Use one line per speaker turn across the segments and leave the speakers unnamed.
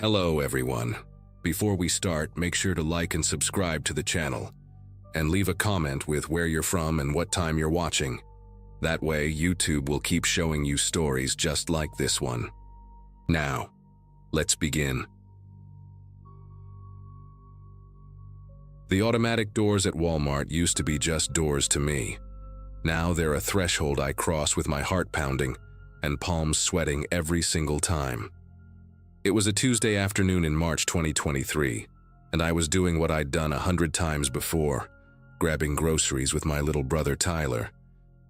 Hello everyone. Before we start, make sure to like and subscribe to the channel, and leave a comment with where you're from and what time you're watching. That way, YouTube will keep showing you stories just like this one. Now, let's begin. The automatic doors at Walmart used to be just doors to me. Now they're a threshold I cross with my heart pounding and palms sweating every single time. It was a Tuesday afternoon in March 2023, and I was doing what I'd done 100 times before, grabbing groceries with my little brother Tyler.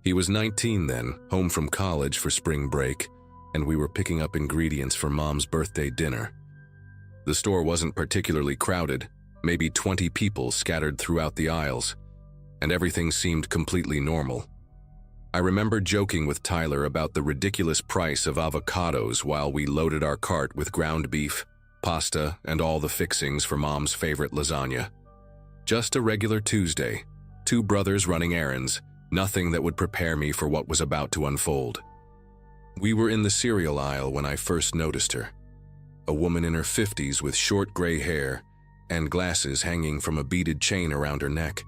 He was 19 then, home from college for spring break, and we were picking up ingredients for Mom's birthday dinner. The store wasn't particularly crowded, maybe 20 people scattered throughout the aisles, and everything seemed completely normal. I remember joking with Tyler about the ridiculous price of avocados while we loaded our cart with ground beef, pasta, and all the fixings for Mom's favorite lasagna. Just a regular Tuesday, two brothers running errands, nothing that would prepare me for what was about to unfold. We were in the cereal aisle when I first noticed her. A woman in her 50s with short gray hair and glasses hanging from a beaded chain around her neck.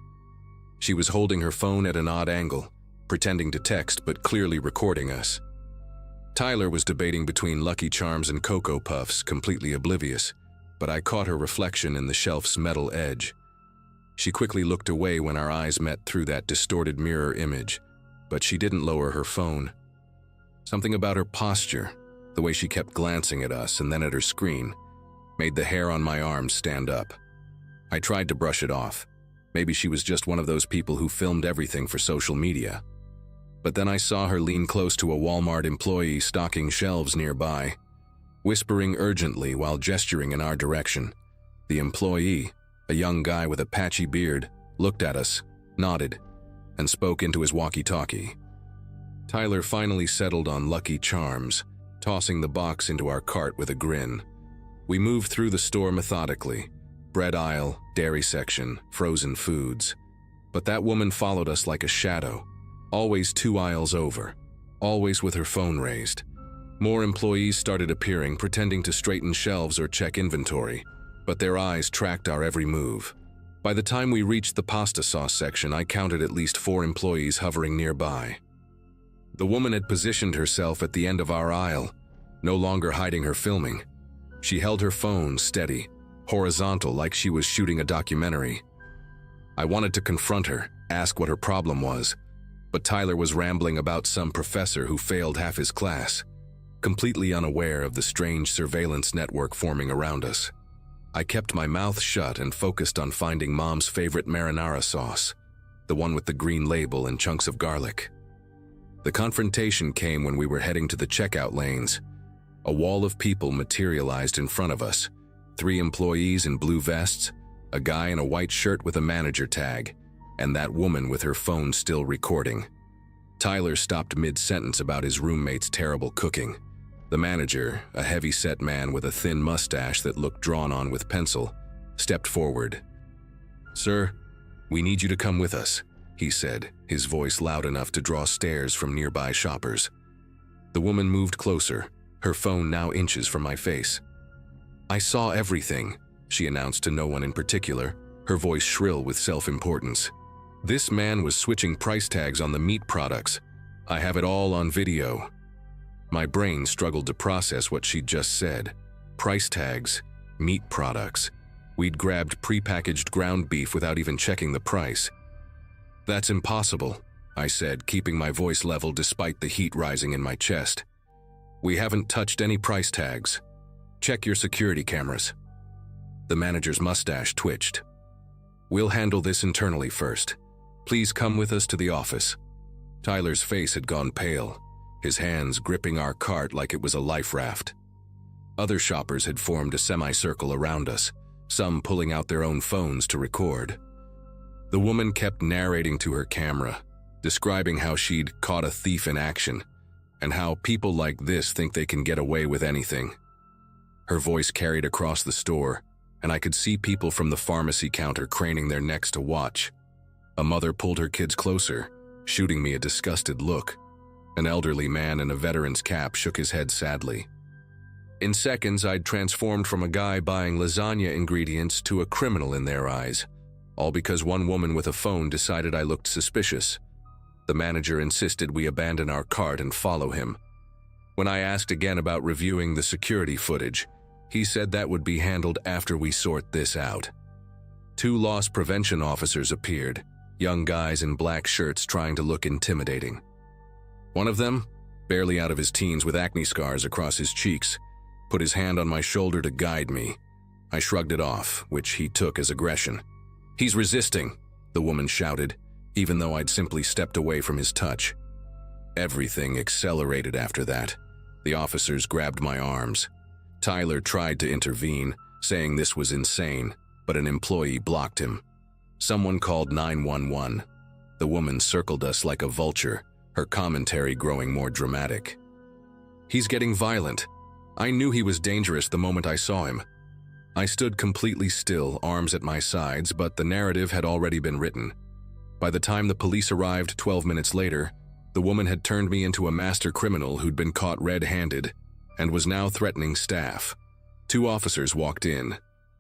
She was holding her phone at an odd angle, pretending to text but clearly recording us. Tyler was debating between Lucky Charms and Cocoa Puffs, completely oblivious, but I caught her reflection in the shelf's metal edge. She quickly looked away when our eyes met through that distorted mirror image, but she didn't lower her phone. Something about her posture, the way she kept glancing at us and then at her screen, made the hair on my arms stand up. I tried to brush it off. Maybe she was just one of those people who filmed everything for social media. But then I saw her lean close to a Walmart employee stocking shelves nearby, whispering urgently while gesturing in our direction. The employee, a young guy with a patchy beard, looked at us, nodded, and spoke into his walkie-talkie. Tyler finally settled on Lucky Charms, tossing the box into our cart with a grin. We moved through the store methodically, bread aisle, dairy section, frozen foods. But that woman followed us like a shadow, always 2 aisles over, always with her phone raised. More employees started appearing, pretending to straighten shelves or check inventory, but their eyes tracked our every move. By the time we reached the pasta sauce section, I counted at least 4 employees hovering nearby. The woman had positioned herself at the end of our aisle, no longer hiding her filming. She held her phone steady, horizontal, like she was shooting a documentary. I wanted to confront her, ask what her problem was, but Tyler was rambling about some professor who failed half his class, completely unaware of the strange surveillance network forming around us. I kept my mouth shut and focused on finding Mom's favorite marinara sauce, the one with the green label and chunks of garlic. The confrontation came when we were heading to the checkout lanes. A wall of people materialized in front of us, 3 employees in blue vests, a guy in a white shirt with a manager tag, and that woman with her phone still recording. Tyler stopped mid-sentence about his roommate's terrible cooking. The manager, a heavy-set man with a thin mustache that looked drawn on with pencil, stepped forward. "Sir, we need you to come with us," he said, his voice loud enough to draw stares from nearby shoppers. The woman moved closer, her phone now inches from my face. "I saw everything," she announced to no one in particular, her voice shrill with self-importance. "This man was switching price tags on the meat products. I have it all on video." My brain struggled to process what she'd just said. Price tags, meat products. We'd grabbed prepackaged ground beef without even checking the price. "That's impossible," I said, keeping my voice level despite the heat rising in my chest. "We haven't touched any price tags. Check your security cameras." The manager's mustache twitched. "We'll handle this internally first. Please come with us to the office." Tyler's face had gone pale, his hands gripping our cart like it was a life raft. Other shoppers had formed a semicircle around us, some pulling out their own phones to record. The woman kept narrating to her camera, describing how she'd caught a thief in action, and how people like this think they can get away with anything. Her voice carried across the store, and I could see people from the pharmacy counter craning their necks to watch. A mother pulled her kids closer, shooting me a disgusted look. An elderly man in a veteran's cap shook his head sadly. In seconds, I'd transformed from a guy buying lasagna ingredients to a criminal in their eyes, all because one woman with a phone decided I looked suspicious. The manager insisted we abandon our cart and follow him. When I asked again about reviewing the security footage, he said that would be handled after we sort this out. 2 loss prevention officers appeared, young guys in black shirts trying to look intimidating. One of them, barely out of his teens with acne scars across his cheeks, put his hand on my shoulder to guide me. I shrugged it off, which he took as aggression. "He's resisting," the woman shouted, even though I'd simply stepped away from his touch. Everything accelerated after that. The officers grabbed my arms. Tyler tried to intervene, saying this was insane, but an employee blocked him. Someone called 911. The woman circled us like a vulture, her commentary growing more dramatic. "He's getting violent. I knew he was dangerous the moment I saw him." I stood completely still, arms at my sides, but the narrative had already been written. By the time the police arrived 12 minutes later, the woman had turned me into a master criminal who'd been caught red-handed and was now threatening staff. 2 officers walked in.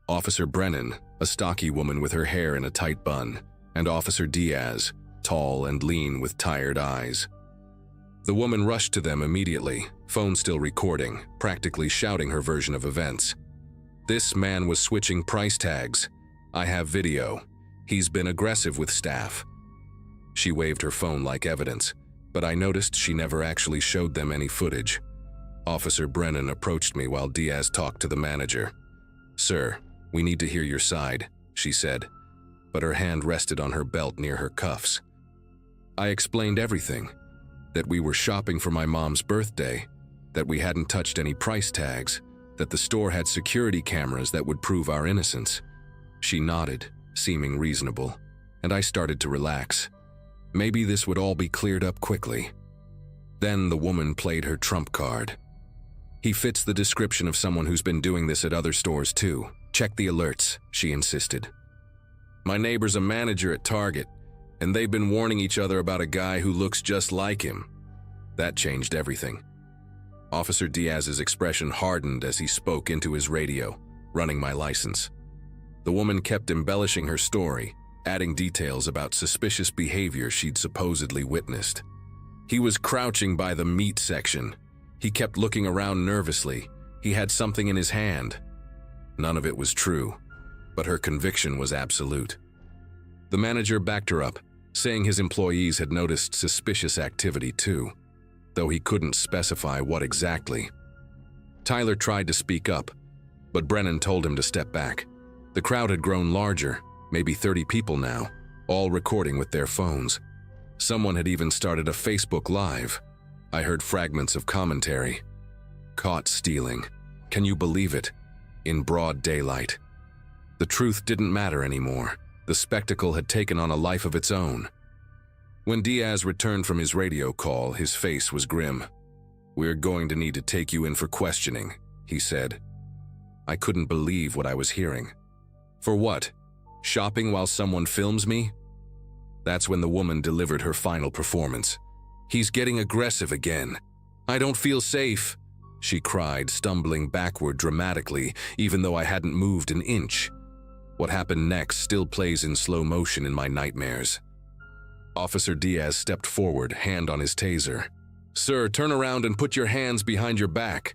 Officer Brennan, a stocky woman with her hair in a tight bun, and Officer Diaz, tall and lean with tired eyes. The woman rushed to them immediately, phone still recording, practically shouting her version of events. "This man was switching price tags. I have video. He's been aggressive with staff." She waved her phone like evidence, but I noticed she never actually showed them any footage. Officer Brennan approached me while Diaz talked to the manager. "Sir, we need to hear your side," she said, but her hand rested on her belt near her cuffs. I explained everything, that we were shopping for my mom's birthday, that we hadn't touched any price tags, that the store had security cameras that would prove our innocence. She nodded, seeming reasonable, and I started to relax. Maybe this would all be cleared up quickly. Then the woman played her trump card. "He fits the description of someone who's been doing this at other stores too. Check the alerts," she insisted. "My neighbor's a manager at Target, and they've been warning each other about a guy who looks just like him." That changed everything. Officer Diaz's expression hardened as he spoke into his radio, running my license. The woman kept embellishing her story, adding details about suspicious behavior she'd supposedly witnessed. "He was crouching by the meat section. He kept looking around nervously. He had something in his hand." None of it was true, but her conviction was absolute. The manager backed her up, saying his employees had noticed suspicious activity too, though he couldn't specify what exactly. Tyler tried to speak up, but Brennan told him to step back. The crowd had grown larger, maybe 30 people now, all recording with their phones. Someone had even started a Facebook Live. I heard fragments of commentary. "Caught stealing. Can you believe it? In broad daylight." The truth didn't matter anymore. The spectacle had taken on a life of its own. When Diaz returned from his radio call, his face was grim. "We're going to need to take you in for questioning," he said. I couldn't believe what I was hearing. "For what? Shopping while someone films me?" That's when the woman delivered her final performance. "He's getting aggressive again. I don't feel safe," she cried, stumbling backward dramatically, even though I hadn't moved an inch. What happened next still plays in slow motion in my nightmares. Officer Diaz stepped forward, hand on his taser. "Sir, turn around and put your hands behind your back."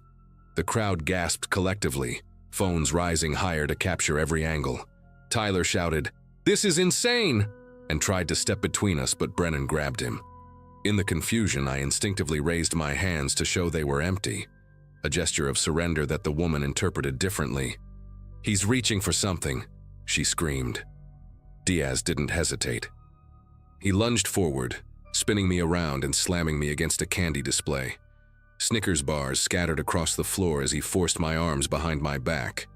The crowd gasped collectively, phones rising higher to capture every angle. Tyler shouted, "This is insane!" and tried to step between us, but Brennan grabbed him. In the confusion, I instinctively raised my hands to show they were empty, a gesture of surrender that the woman interpreted differently. "He's reaching for something," she screamed. Diaz didn't hesitate. He lunged forward, spinning me around and slamming me against a candy display. Snickers bars scattered across the floor as he forced my arms behind my back.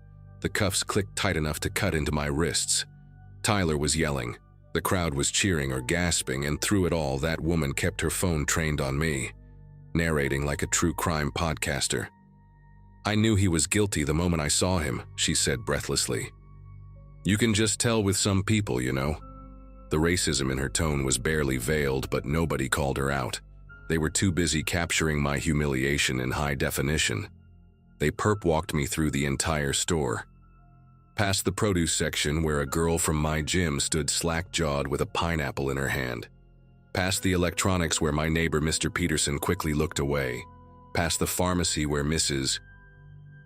The cuffs clicked tight enough to cut into my wrists. Tyler was yelling. The crowd was cheering or gasping, and through it all, that woman kept her phone trained on me, narrating like a true crime podcaster. "I knew he was guilty the moment I saw him," she said breathlessly. "You can just tell with some people, you know." The racism in her tone was barely veiled, but nobody called her out. They were too busy capturing my humiliation in high definition. They perp-walked me through the entire store. Past the produce section where a girl from my gym stood slack-jawed with a pineapple in her hand. Past the electronics where my neighbor Mr. Peterson quickly looked away. Past the pharmacy where Mrs.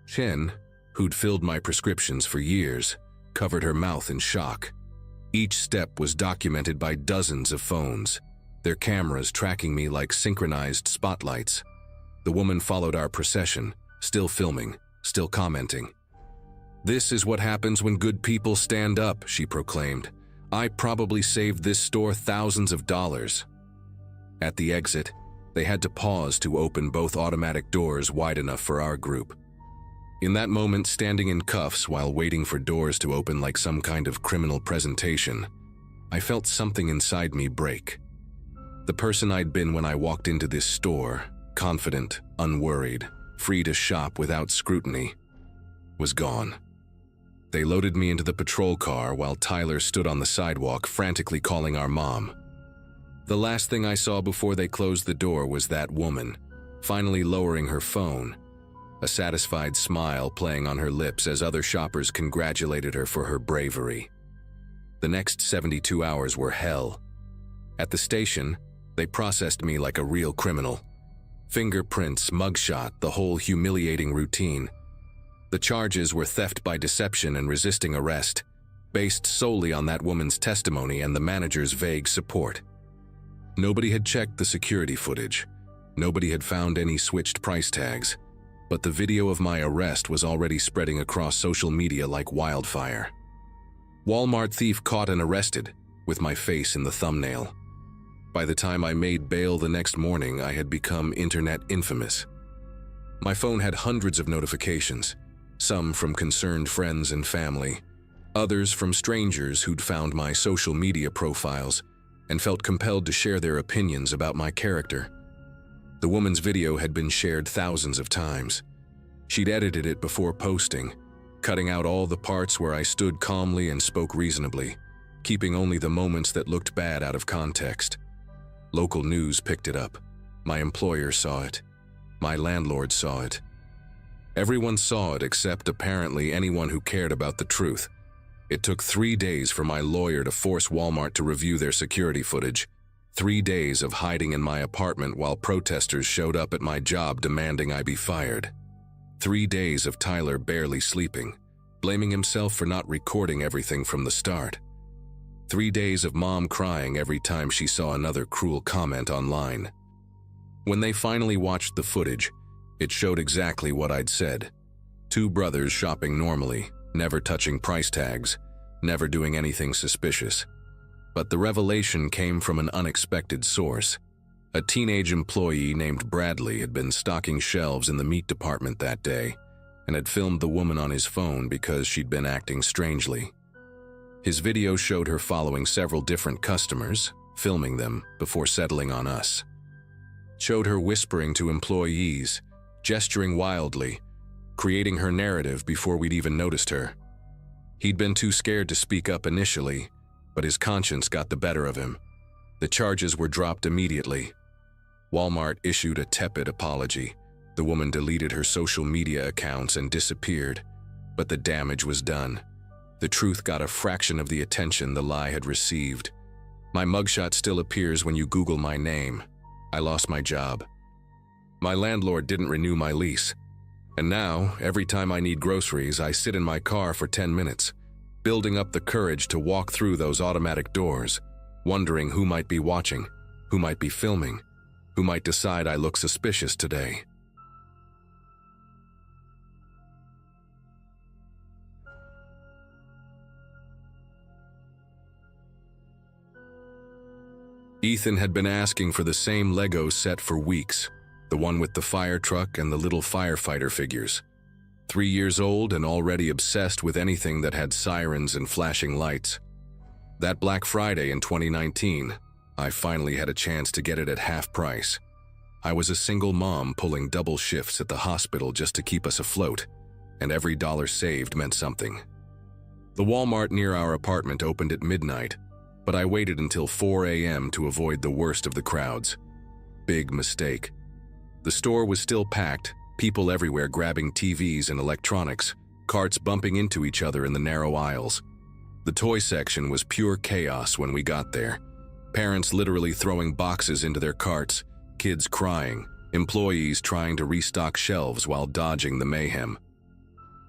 Chen, who'd filled my prescriptions for years, covered her mouth in shock. Each step was documented by dozens of phones, their cameras tracking me like synchronized spotlights. The woman followed our procession, still filming, still commenting. "This is what happens when good people stand up," she proclaimed. "I probably saved this store thousands of dollars." At the exit, they had to pause to open both automatic doors wide enough for our group. In that moment, standing in cuffs while waiting for doors to open like some kind of criminal presentation, I felt something inside me break. The person I'd been when I walked into this store, confident, unworried, free to shop without scrutiny, was gone. They loaded me into the patrol car while Tyler stood on the sidewalk frantically calling our mom. The last thing I saw before they closed the door was that woman, finally lowering her phone, a satisfied smile playing on her lips as other shoppers congratulated her for her bravery. The next 72 hours were hell. At the station, they processed me like a real criminal. Fingerprints, mugshot, the whole humiliating routine. The charges were theft by deception and resisting arrest, based solely on that woman's testimony and the manager's vague support. Nobody had checked the security footage. Nobody had found any switched price tags. But the video of my arrest was already spreading across social media like wildfire. Walmart thief caught and arrested, with my face in the thumbnail. By the time I made bail the next morning, I had become internet infamous. My phone had hundreds of notifications, some from concerned friends and family, others from strangers who'd found my social media profiles and felt compelled to share their opinions about my character. The woman's video had been shared thousands of times. She'd edited it before posting, cutting out all the parts where I stood calmly and spoke reasonably, keeping only the moments that looked bad out of context. Local news picked it up. My employer saw it. My landlord saw it. Everyone saw it except apparently anyone who cared about the truth. It took 3 days for my lawyer to force Walmart to review their security footage. 3 days of hiding in my apartment while protesters showed up at my job demanding I be fired. 3 days of Tyler barely sleeping, blaming himself for not recording everything from the start. 3 days of Mom crying every time she saw another cruel comment online. When they finally watched the footage, it showed exactly what I'd said. 2 brothers shopping normally, never touching price tags, never doing anything suspicious. But the revelation came from an unexpected source. A teenage employee named Bradley had been stocking shelves in the meat department that day and had filmed the woman on his phone because she'd been acting strangely. His video showed her following several different customers, filming them before settling on us. Showed her whispering to employees, gesturing wildly, creating her narrative before we'd even noticed her. He'd been too scared to speak up initially, but his conscience got the better of him. The charges were dropped immediately. Walmart issued a tepid apology. The woman deleted her social media accounts and disappeared, but the damage was done. The truth got a fraction of the attention the lie had received. My mugshot still appears when you Google my name. I lost my job. My landlord didn't renew my lease. And now, every time I need groceries, I sit in my car for 10 minutes, building up the courage to walk through those automatic doors, wondering who might be watching, who might be filming, who might decide I look suspicious today. Ethan had been asking for the same Lego set for weeks, the one with the fire truck and the little firefighter figures. 3 years old and already obsessed with anything that had sirens and flashing lights. That Black Friday in 2019, I finally had a chance to get it at half price. I was a single mom pulling double shifts at the hospital just to keep us afloat, and every dollar saved meant something. The Walmart near our apartment opened at midnight, but I waited until 4 a.m. to avoid the worst of the crowds. Big mistake. The store was still packed, People everywhere grabbing TVs and electronics, carts bumping into each other in the narrow aisles. The toy section was pure chaos when we got there. Parents literally throwing boxes into their carts, kids crying, employees trying to restock shelves while dodging the mayhem.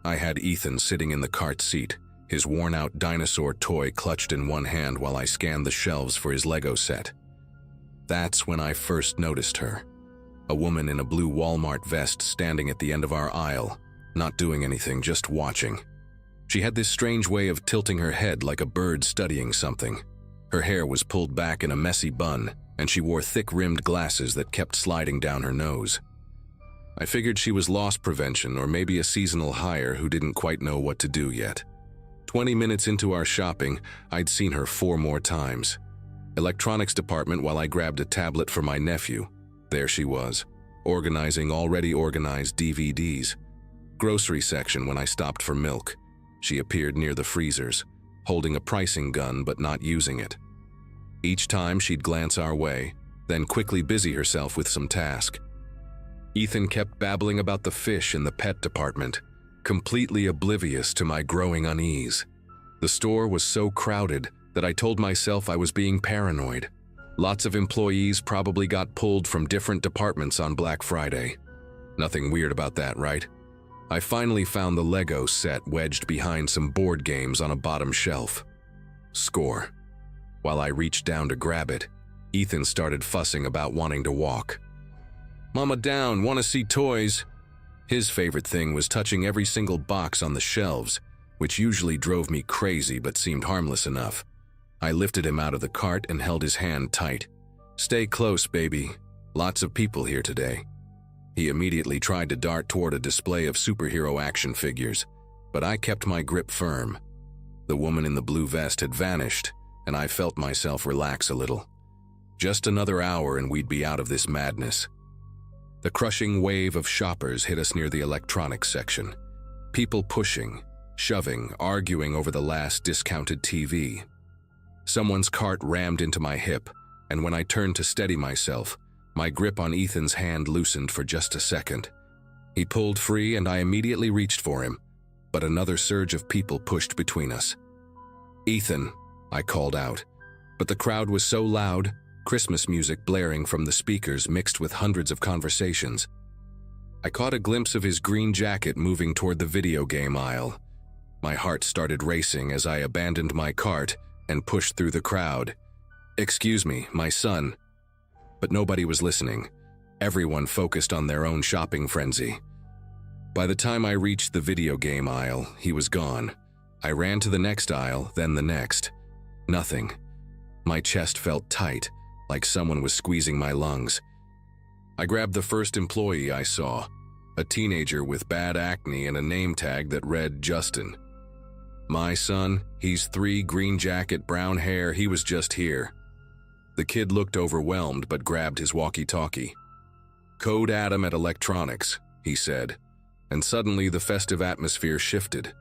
I had Ethan sitting in the cart seat, his worn-out dinosaur toy clutched in one hand while I scanned the shelves for his Lego set. That's when I first noticed her. A woman in a blue Walmart vest standing at the end of our aisle, not doing anything, just watching. She had this strange way of tilting her head like a bird studying something. Her hair was pulled back in a messy bun, and she wore thick-rimmed glasses that kept sliding down her nose. I figured she was loss prevention or maybe a seasonal hire who didn't quite know what to do yet. 20 minutes into our shopping, I'd seen her 4 more times. Electronics department while I grabbed a tablet for my nephew. There she was, organizing already organized DVDs. Grocery section when I stopped for milk. She appeared near the freezers, holding a pricing gun but not using it. Each time she'd glance our way, then quickly busy herself with some task. Ethan kept babbling about the fish in the pet department, completely oblivious to my growing unease. The store was so crowded that I told myself I was being paranoid. Lots of employees probably got pulled from different departments on Black Friday. Nothing weird about that, right? I finally found the Lego set wedged behind some board games on a bottom shelf. Score. While I reached down to grab it, Ethan started fussing about wanting to walk. "Mama down, want to see toys?" His favorite thing was touching every single box on the shelves, which usually drove me crazy but seemed harmless enough. I lifted him out of the cart and held his hand tight. "Stay close, baby. Lots of people here today." He immediately tried to dart toward a display of superhero action figures, but I kept my grip firm. The woman in the blue vest had vanished, and I felt myself relax a little. Just another hour and we'd be out of this madness. The crushing wave of shoppers hit us near the electronics section. People pushing, shoving, arguing over the last discounted TV. Someone's cart rammed into my hip, and when I turned to steady myself, my grip on Ethan's hand loosened for just a second. He pulled free and I immediately reached for him, but another surge of people pushed between us. "Ethan," I called out, but the crowd was so loud, Christmas music blaring from the speakers mixed with hundreds of conversations. I caught a glimpse of his green jacket moving toward the video game aisle. My heart started racing as I abandoned my cart and pushed through the crowd. "Excuse me, my son." But nobody was listening. Everyone focused on their own shopping frenzy. By the time I reached the video game aisle, he was gone. I ran to the next aisle, then the next. Nothing. My chest felt tight, like someone was squeezing my lungs. I grabbed the first employee I saw, a teenager with bad acne and a name tag that read Justin. "My son, he's 3, green jacket, brown hair, he was just here." The kid looked overwhelmed but grabbed his walkie-talkie. "Code Adam at electronics," he said, and suddenly the festive atmosphere shifted.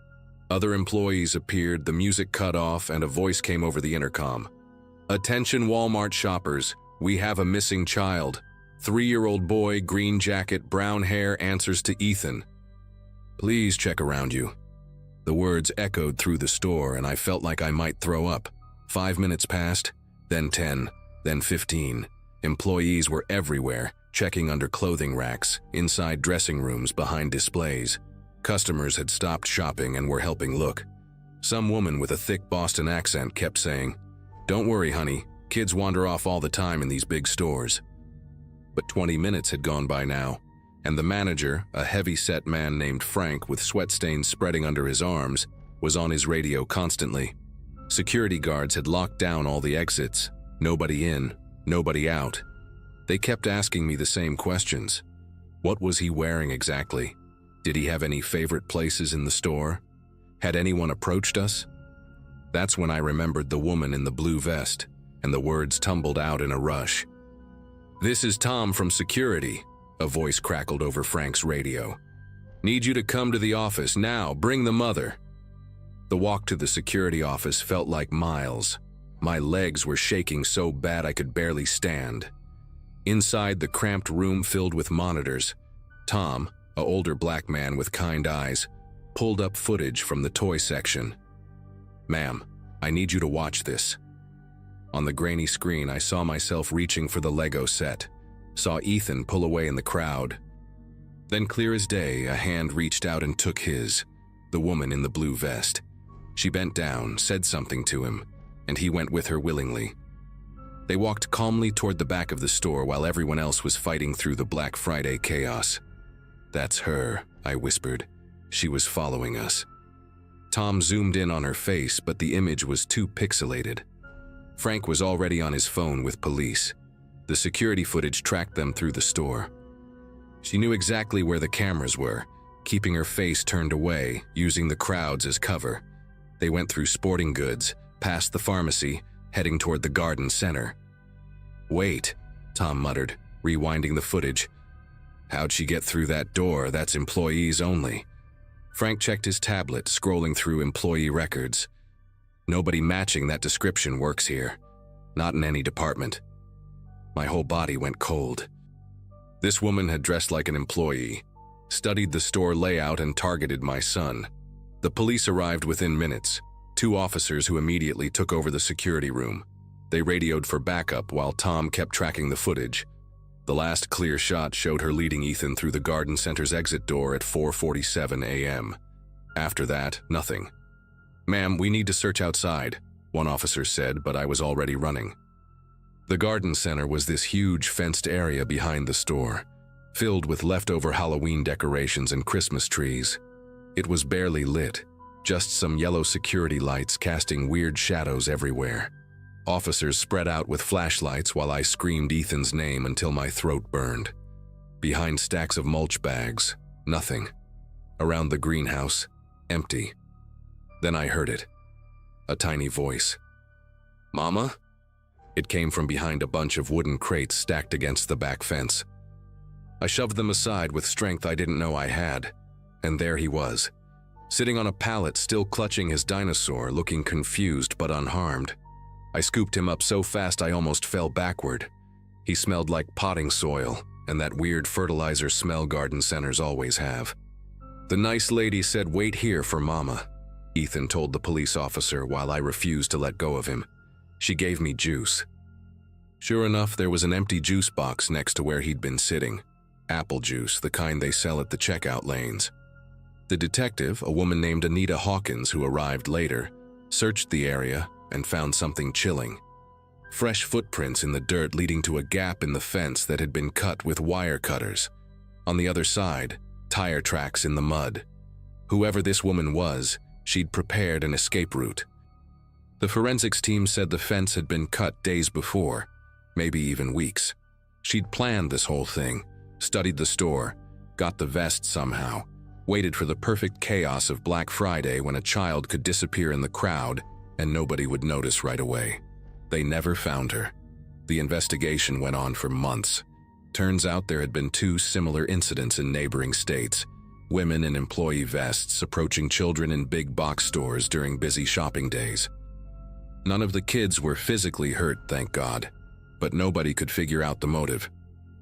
Other employees appeared, the music cut off, and a voice came over the intercom. "Attention Walmart shoppers, we have a missing child. 3-year-old boy, green jacket, brown hair, answers to Ethan. Please check around you." The words echoed through the store and I felt like I might throw up. 5 minutes passed, then 10, then 15. Employees were everywhere, checking under clothing racks, inside dressing rooms, behind displays. Customers had stopped shopping and were helping look. Some woman with a thick Boston accent kept saying, "Don't worry, honey, kids wander off all the time in these big stores." But 20 minutes had gone by now, and the manager, a heavy-set man named Frank with sweat stains spreading under his arms, was on his radio constantly. Security guards had locked down all the exits. Nobody in, nobody out. They kept asking me the same questions. What was he wearing exactly? Did he have any favorite places in the store? Had anyone approached us? That's when I remembered the woman in the blue vest, and the words tumbled out in a rush. "This is Tom from security," a voice crackled over Frank's radio. "Need you to come to the office now, bring the mother." The walk to the security office felt like miles. My legs were shaking so bad I could barely stand. Inside the cramped room filled with monitors, Tom, an older black man with kind eyes, pulled up footage from the toy section. "Ma'am, I need you to watch this." On the grainy screen, I saw myself reaching for the Lego set, saw Ethan pull away in the crowd. Then, clear as day, a hand reached out and took his, the woman in the blue vest. She bent down, said something to him, and he went with her willingly. They walked calmly toward the back of the store while everyone else was fighting through the Black Friday chaos. "That's her," I whispered. "She was following us." Tom zoomed in on her face, but the image was too pixelated. Frank was already on his phone with police. The security footage tracked them through the store. She knew exactly where the cameras were, keeping her face turned away, using the crowds as cover. They went through sporting goods, past the pharmacy, heading toward the garden center. "Wait," Tom muttered, rewinding the footage. "How'd she get through that door? That's employees only." Frank checked his tablet, scrolling through employee records. "Nobody matching that description works here. Not in any department." My whole body went cold. This woman had dressed like an employee, studied the store layout, and targeted my son. The police arrived within minutes, 2 officers who immediately took over the security room. They radioed for backup while Tom kept tracking the footage. The last clear shot showed her leading Ethan through the garden center's exit door at 4:47 a.m. After that, nothing. "Ma'am, we need to search outside," one officer said, but I was already running. The garden center was this huge fenced area behind the store, filled with leftover Halloween decorations and Christmas trees. It was barely lit, just some yellow security lights casting weird shadows everywhere. Officers spread out with flashlights while I screamed Ethan's name until my throat burned. Behind stacks of mulch bags, nothing. Around the greenhouse, empty. Then I heard it. A tiny voice. "Mama?" It came from behind a bunch of wooden crates stacked against the back fence. I shoved them aside with strength I didn't know I had, and there he was, sitting on a pallet, still clutching his dinosaur, looking confused but unharmed. I scooped him up so fast I almost fell backward. He smelled like potting soil, and that weird fertilizer smell garden centers always have. "The nice lady said wait here for Mama," Ethan told the police officer while I refused to let go of him. "She gave me juice." Sure enough, there was an empty juice box next to where he'd been sitting. Apple juice, the kind they sell at the checkout lanes. The detective, a woman named Anita Hawkins who arrived later, searched the area and found something chilling. Fresh footprints in the dirt leading to a gap in the fence that had been cut with wire cutters. On the other side, tire tracks in the mud. Whoever this woman was, she'd prepared an escape route. The forensics team said the fence had been cut days before, maybe even weeks. She'd planned this whole thing, studied the store, got the vest somehow, waited for the perfect chaos of Black Friday when a child could disappear in the crowd and nobody would notice right away. They never found her. The investigation went on for months. Turns out there had been 2 similar incidents in neighboring states. Women in employee vests approaching children in big box stores during busy shopping days. None of the kids were physically hurt, thank God, but nobody could figure out the motive.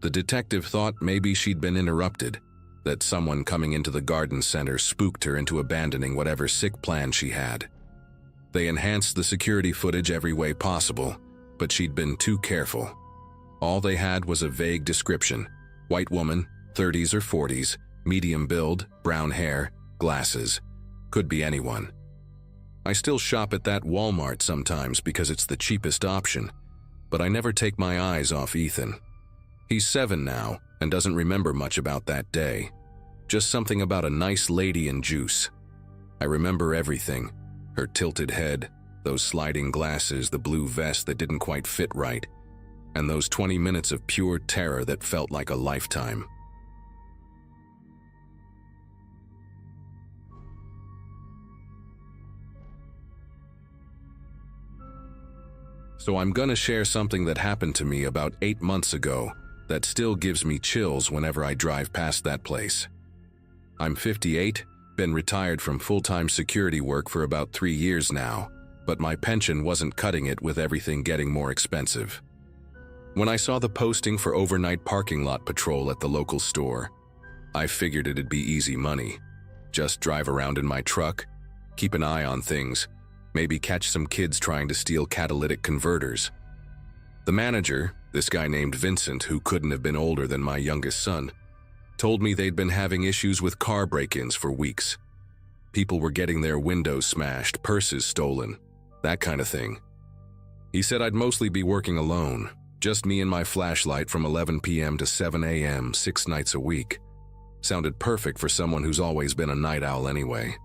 The detective thought maybe she'd been interrupted, that someone coming into the garden center spooked her into abandoning whatever sick plan she had. They enhanced the security footage every way possible, but she'd been too careful. All they had was a vague description: white woman, 30s or 40s, medium build, brown hair, glasses. Could be anyone. I still shop at that Walmart sometimes because it's the cheapest option, but I never take my eyes off Ethan. He's 7 now and doesn't remember much about that day. Just something about a nice lady and juice. I remember everything. Her tilted head, those sliding glasses, the blue vest that didn't quite fit right, and those 20 minutes of pure terror that felt like a lifetime. So I'm gonna share something that happened to me about 8 months ago that still gives me chills whenever I drive past that place. I'm 58, been retired from full-time security work for about 3 years now, but my pension wasn't cutting it with everything getting more expensive. When I saw the posting for overnight parking lot patrol at the local store, I figured it'd be easy money. Just drive around in my truck, keep an eye on things, maybe catch some kids trying to steal catalytic converters. The manager, this guy named Vincent, who couldn't have been older than my youngest son, told me they'd been having issues with car break-ins for weeks. People were getting their windows smashed, purses stolen, that kind of thing. He said I'd mostly be working alone, just me and my flashlight from 11 p.m. to 7 a.m. 6 nights a week. Sounded perfect for someone who's always been a night owl anyway.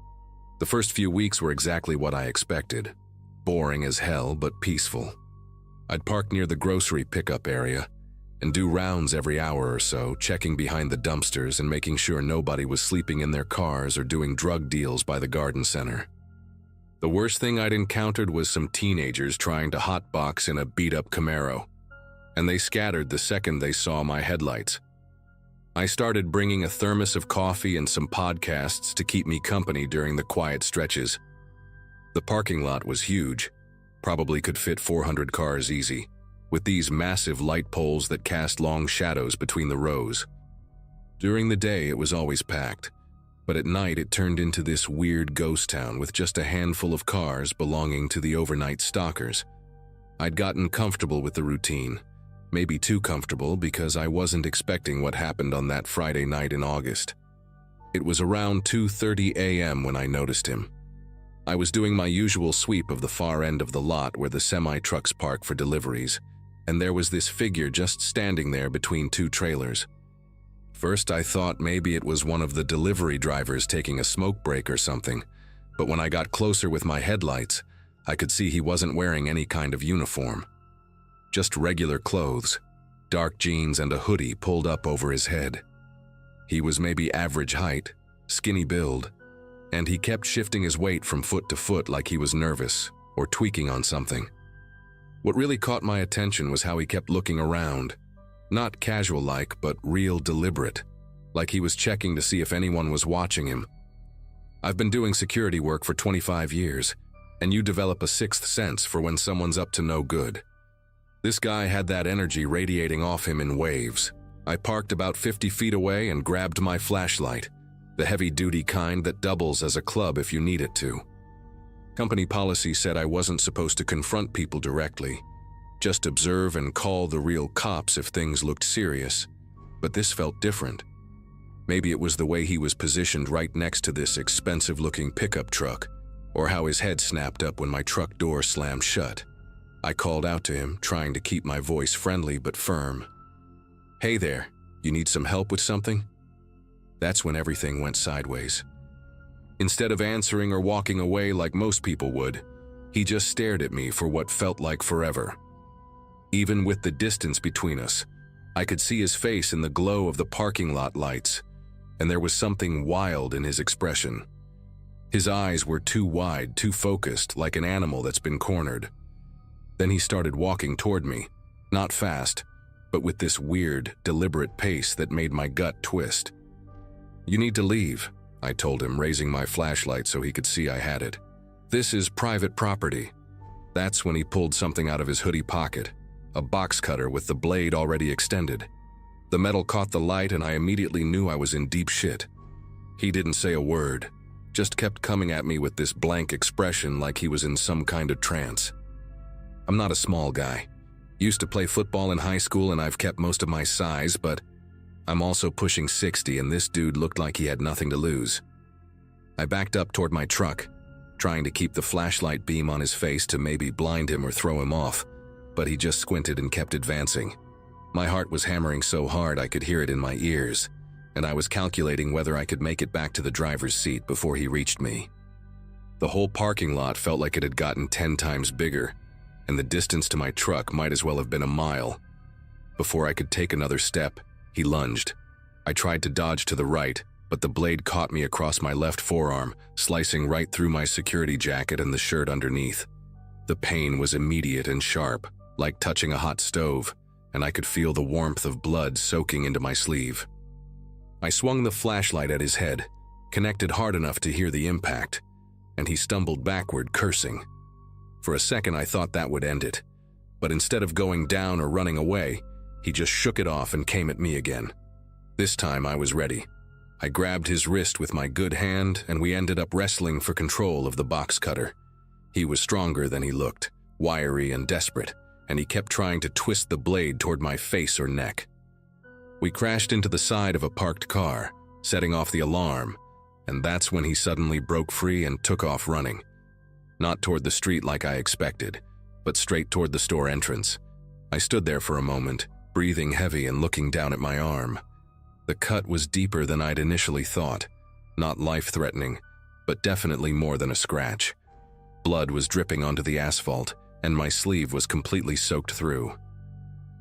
The first few weeks were exactly what I expected. Boring as hell, but peaceful. I'd park near the grocery pickup area and do rounds every hour or so, checking behind the dumpsters and making sure nobody was sleeping in their cars or doing drug deals by the garden center. The worst thing I'd encountered was some teenagers trying to hotbox in a beat-up Camaro, and they scattered the second they saw my headlights. I started bringing a thermos of coffee and some podcasts to keep me company during the quiet stretches. The parking lot was huge, probably could fit 400 cars easy, with these massive light poles that cast long shadows between the rows. During the day it was always packed, but at night it turned into this weird ghost town with just a handful of cars belonging to the overnight stalkers. I'd gotten comfortable with the routine, maybe too comfortable because I wasn't expecting what happened on that Friday night in August. It was around 2:30 a.m. when I noticed him. I was doing my usual sweep of the far end of the lot where the semi-trucks park for deliveries, and there was this figure just standing there between two trailers. First I thought maybe it was one of the delivery drivers taking a smoke break or something, but when I got closer with my headlights, I could see he wasn't wearing any kind of uniform. Just regular clothes, dark jeans and a hoodie pulled up over his head. He was maybe average height, skinny build, and he kept shifting his weight from foot to foot like he was nervous or tweaking on something. What really caught my attention was how he kept looking around, not casual-like, but real deliberate, like he was checking to see if anyone was watching him. I've been doing security work for 25 years, and you develop a sixth sense for when someone's up to no good. This guy had that energy radiating off him in waves. I parked about 50 feet away and grabbed my flashlight, the heavy-duty kind that doubles as a club if you need it to. Company policy said I wasn't supposed to confront people directly, just observe and call the real cops if things looked serious, but this felt different. Maybe it was the way he was positioned right next to this expensive-looking pickup truck, or how his head snapped up when my truck door slammed shut. I called out to him, trying to keep my voice friendly but firm. "Hey there, you need some help with something?" That's when everything went sideways. Instead of answering or walking away like most people would, he just stared at me for what felt like forever. Even with the distance between us, I could see his face in the glow of the parking lot lights, and there was something wild in his expression. His eyes were too wide, too focused, like an animal that's been cornered. Then he started walking toward me, not fast, but with this weird, deliberate pace that made my gut twist. "You need to leave," I told him, raising my flashlight so he could see I had it. "This is private property." That's when he pulled something out of his hoodie pocket, a box cutter with the blade already extended. The metal caught the light and I immediately knew I was in deep shit. He didn't say a word, just kept coming at me with this blank expression like he was in some kind of trance. I'm not a small guy. Used to play football in high school and I've kept most of my size, but I'm also pushing 60 and this dude looked like he had nothing to lose. I backed up toward my truck, trying to keep the flashlight beam on his face to maybe blind him or throw him off, but he just squinted and kept advancing. My heart was hammering so hard I could hear it in my ears, and I was calculating whether I could make it back to the driver's seat before he reached me. The whole parking lot felt like it had gotten 10 times bigger, and the distance to my truck might as well have been a mile. Before I could take another step, he lunged. I tried to dodge to the right, but the blade caught me across my left forearm, slicing right through my security jacket and the shirt underneath. The pain was immediate and sharp, like touching a hot stove, and I could feel the warmth of blood soaking into my sleeve. I swung the flashlight at his head, connected hard enough to hear the impact, and he stumbled backward, cursing. For a second I thought that would end it, but instead of going down or running away, he just shook it off and came at me again. This time I was ready. I grabbed his wrist with my good hand, and we ended up wrestling for control of the box cutter. He was stronger than he looked, wiry and desperate, and he kept trying to twist the blade toward my face or neck. We crashed into the side of a parked car, setting off the alarm, and that's when he suddenly broke free and took off running. Not toward the street like I expected, but straight toward the store entrance. I stood there for a moment, breathing heavy and looking down at my arm. The cut was deeper than I'd initially thought, not life-threatening, but definitely more than a scratch. Blood was dripping onto the asphalt, and my sleeve was completely soaked through.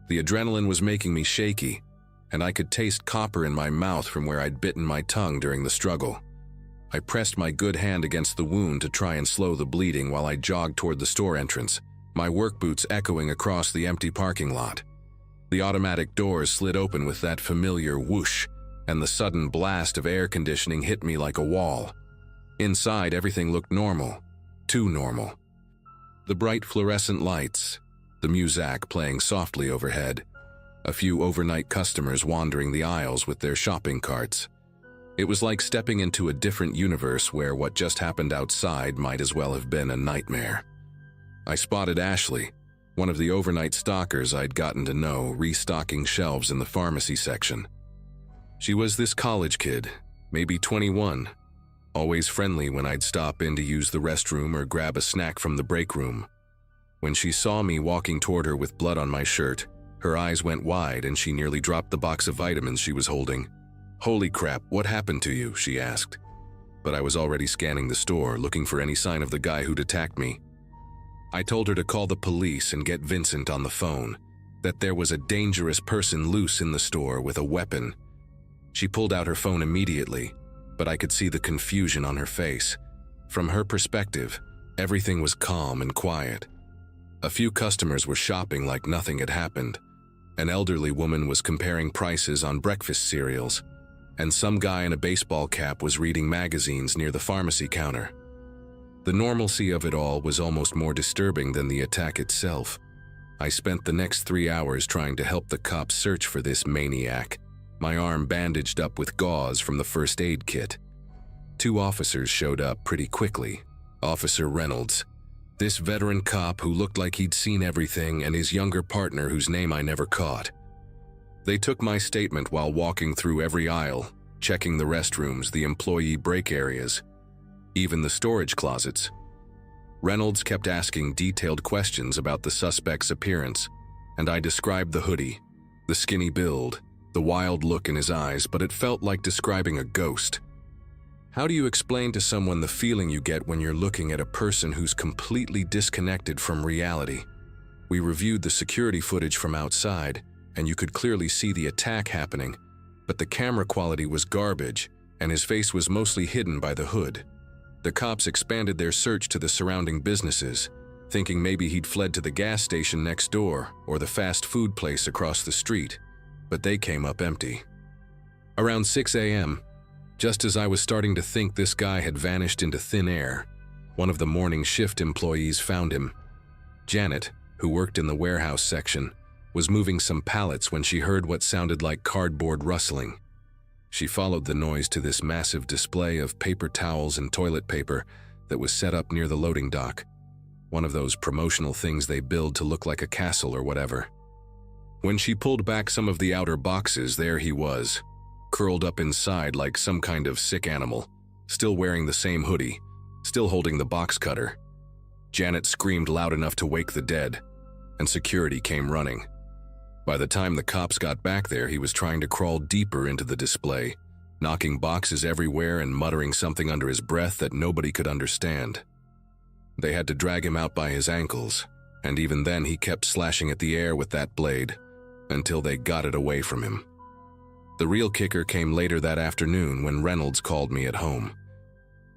The adrenaline was making me shaky, and I could taste copper in my mouth from where I'd bitten my tongue during the struggle. I pressed my good hand against the wound to try and slow the bleeding while I jogged toward the store entrance, my work boots echoing across the empty parking lot. The automatic doors slid open with that familiar whoosh, and the sudden blast of air conditioning hit me like a wall. Inside, everything looked normal, too normal. The bright fluorescent lights, the music playing softly overhead, a few overnight customers wandering the aisles with their shopping carts. It was like stepping into a different universe where what just happened outside might as well have been a nightmare. I spotted Ashley, one of the overnight stockers I'd gotten to know, restocking shelves in the pharmacy section. She was this college kid, maybe 21, always friendly when I'd stop in to use the restroom or grab a snack from the break room. When she saw me walking toward her with blood on my shirt, her eyes went wide and she nearly dropped the box of vitamins she was holding. "Holy crap, what happened to you?" she asked. But I was already scanning the store, looking for any sign of the guy who'd attacked me. I told her to call the police and get Vincent on the phone, that there was a dangerous person loose in the store with a weapon. She pulled out her phone immediately, but I could see the confusion on her face. From her perspective, everything was calm and quiet. A few customers were shopping like nothing had happened. An elderly woman was comparing prices on breakfast cereals, and some guy in a baseball cap was reading magazines near the pharmacy counter. The normalcy of it all was almost more disturbing than the attack itself. I spent the next 3 hours trying to help the cops search for this maniac, my arm bandaged up with gauze from the first aid kit. 2 officers showed up pretty quickly. Officer Reynolds, this veteran cop who looked like he'd seen everything, and his younger partner whose name I never caught. They took my statement while walking through every aisle, checking the restrooms, the employee break areas, even the storage closets. Reynolds kept asking detailed questions about the suspect's appearance, and I described the hoodie, the skinny build, the wild look in his eyes, but it felt like describing a ghost. How do you explain to someone the feeling you get when you're looking at a person who's completely disconnected from reality? We reviewed the security footage from outside, and you could clearly see the attack happening, but the camera quality was garbage, and his face was mostly hidden by the hood. The cops expanded their search to the surrounding businesses, thinking maybe he'd fled to the gas station next door or the fast food place across the street, but they came up empty. Around 6 a.m., just as I was starting to think this guy had vanished into thin air, one of the morning shift employees found him. Janet, who worked in the warehouse section, was moving some pallets when she heard what sounded like cardboard rustling. She followed the noise to this massive display of paper towels and toilet paper that was set up near the loading dock, one of those promotional things they build to look like a castle or whatever. When she pulled back some of the outer boxes, there he was, curled up inside like some kind of sick animal, still wearing the same hoodie, still holding the box cutter. Janet screamed loud enough to wake the dead, and security came running. By the time the cops got back there, he was trying to crawl deeper into the display, knocking boxes everywhere and muttering something under his breath that nobody could understand. They had to drag him out by his ankles, and even then he kept slashing at the air with that blade, until they got it away from him. The real kicker came later that afternoon when Reynolds called me at home.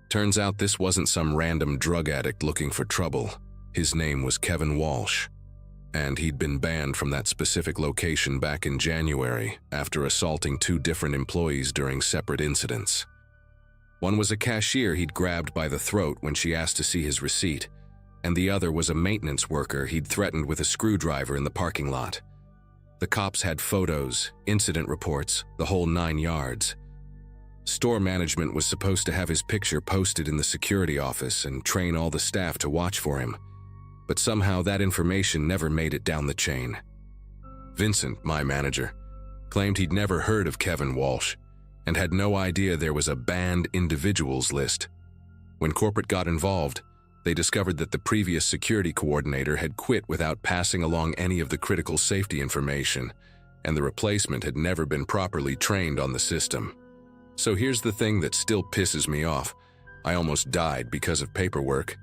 Turns out this wasn't some random drug addict looking for trouble. His name was Kevin Walsh, and he'd been banned from that specific location back in January after assaulting 2 different employees during separate incidents. One was a cashier he'd grabbed by the throat when she asked to see his receipt, and the other was a maintenance worker he'd threatened with a screwdriver in the parking lot. The cops had photos, incident reports, the whole 9 yards. Store management was supposed to have his picture posted in the security office and train all the staff to watch for him, but somehow that information never made it down the chain. Vincent, my manager, claimed he'd never heard of Kevin Walsh and had no idea there was a banned individuals list. When corporate got involved, they discovered that the previous security coordinator had quit without passing along any of the critical safety information, and the replacement had never been properly trained on the system. So here's the thing that still pisses me off. I almost died because of paperwork.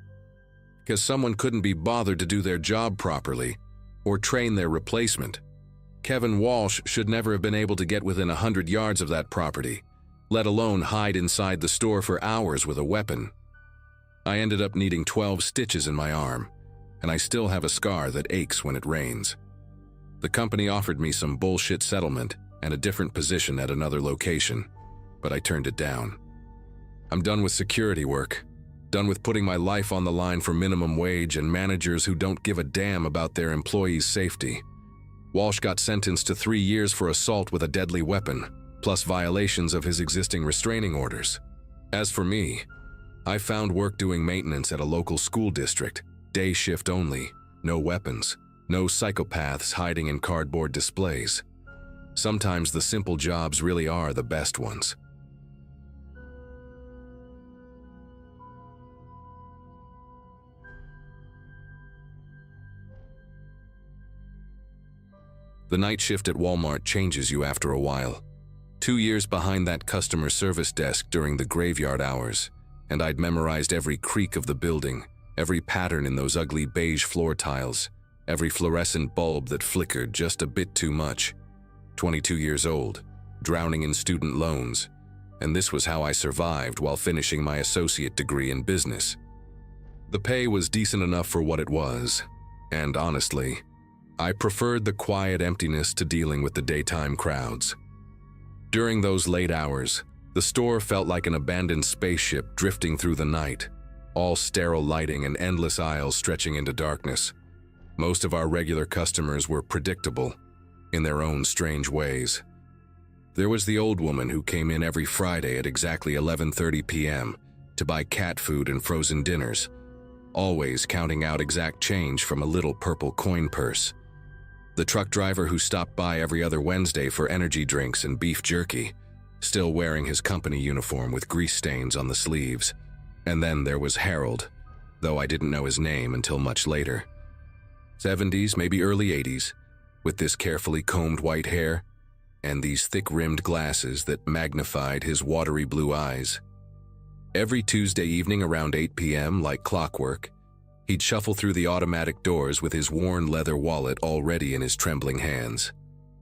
Because someone couldn't be bothered to do their job properly or train their replacement. Kevin Walsh should never have been able to get within 100 yards of that property, let alone hide inside the store for hours with a weapon. I ended up needing 12 stitches in my arm, and I still have a scar that aches when it rains. The company offered me some bullshit settlement and a different position at another location, but I turned it down. I'm done with security work, done with putting my life on the line for minimum wage and managers who don't give a damn about their employees' safety. Walsh got sentenced to 3 years for assault with a deadly weapon, plus violations of his existing restraining orders. As for me, I found work doing maintenance at a local school district, day shift only, no weapons, no psychopaths hiding in cardboard displays. Sometimes the simple jobs really are the best ones. The night shift at Walmart changes you after a while. 2 years behind that customer service desk during the graveyard hours, and I'd memorized every creak of the building, every pattern in those ugly beige floor tiles, every fluorescent bulb that flickered just a bit too much. 22 years old, drowning in student loans, and this was how I survived while finishing my associate degree in business. The pay was decent enough for what it was, and honestly, I preferred the quiet emptiness to dealing with the daytime crowds. During those late hours, the store felt like an abandoned spaceship drifting through the night, all sterile lighting and endless aisles stretching into darkness. Most of our regular customers were predictable, in their own strange ways. There was the old woman who came in every Friday at exactly 11:30 p.m. to buy cat food and frozen dinners, always counting out exact change from a little purple coin purse. The truck driver who stopped by every other Wednesday for energy drinks and beef jerky, still wearing his company uniform with grease stains on the sleeves. And then there was Harold, though I didn't know his name until much later. 70s, maybe early 80s, with this carefully combed white hair and these thick-rimmed glasses that magnified his watery blue eyes. Every Tuesday evening around 8 p.m., like clockwork, he'd shuffle through the automatic doors with his worn leather wallet already in his trembling hands.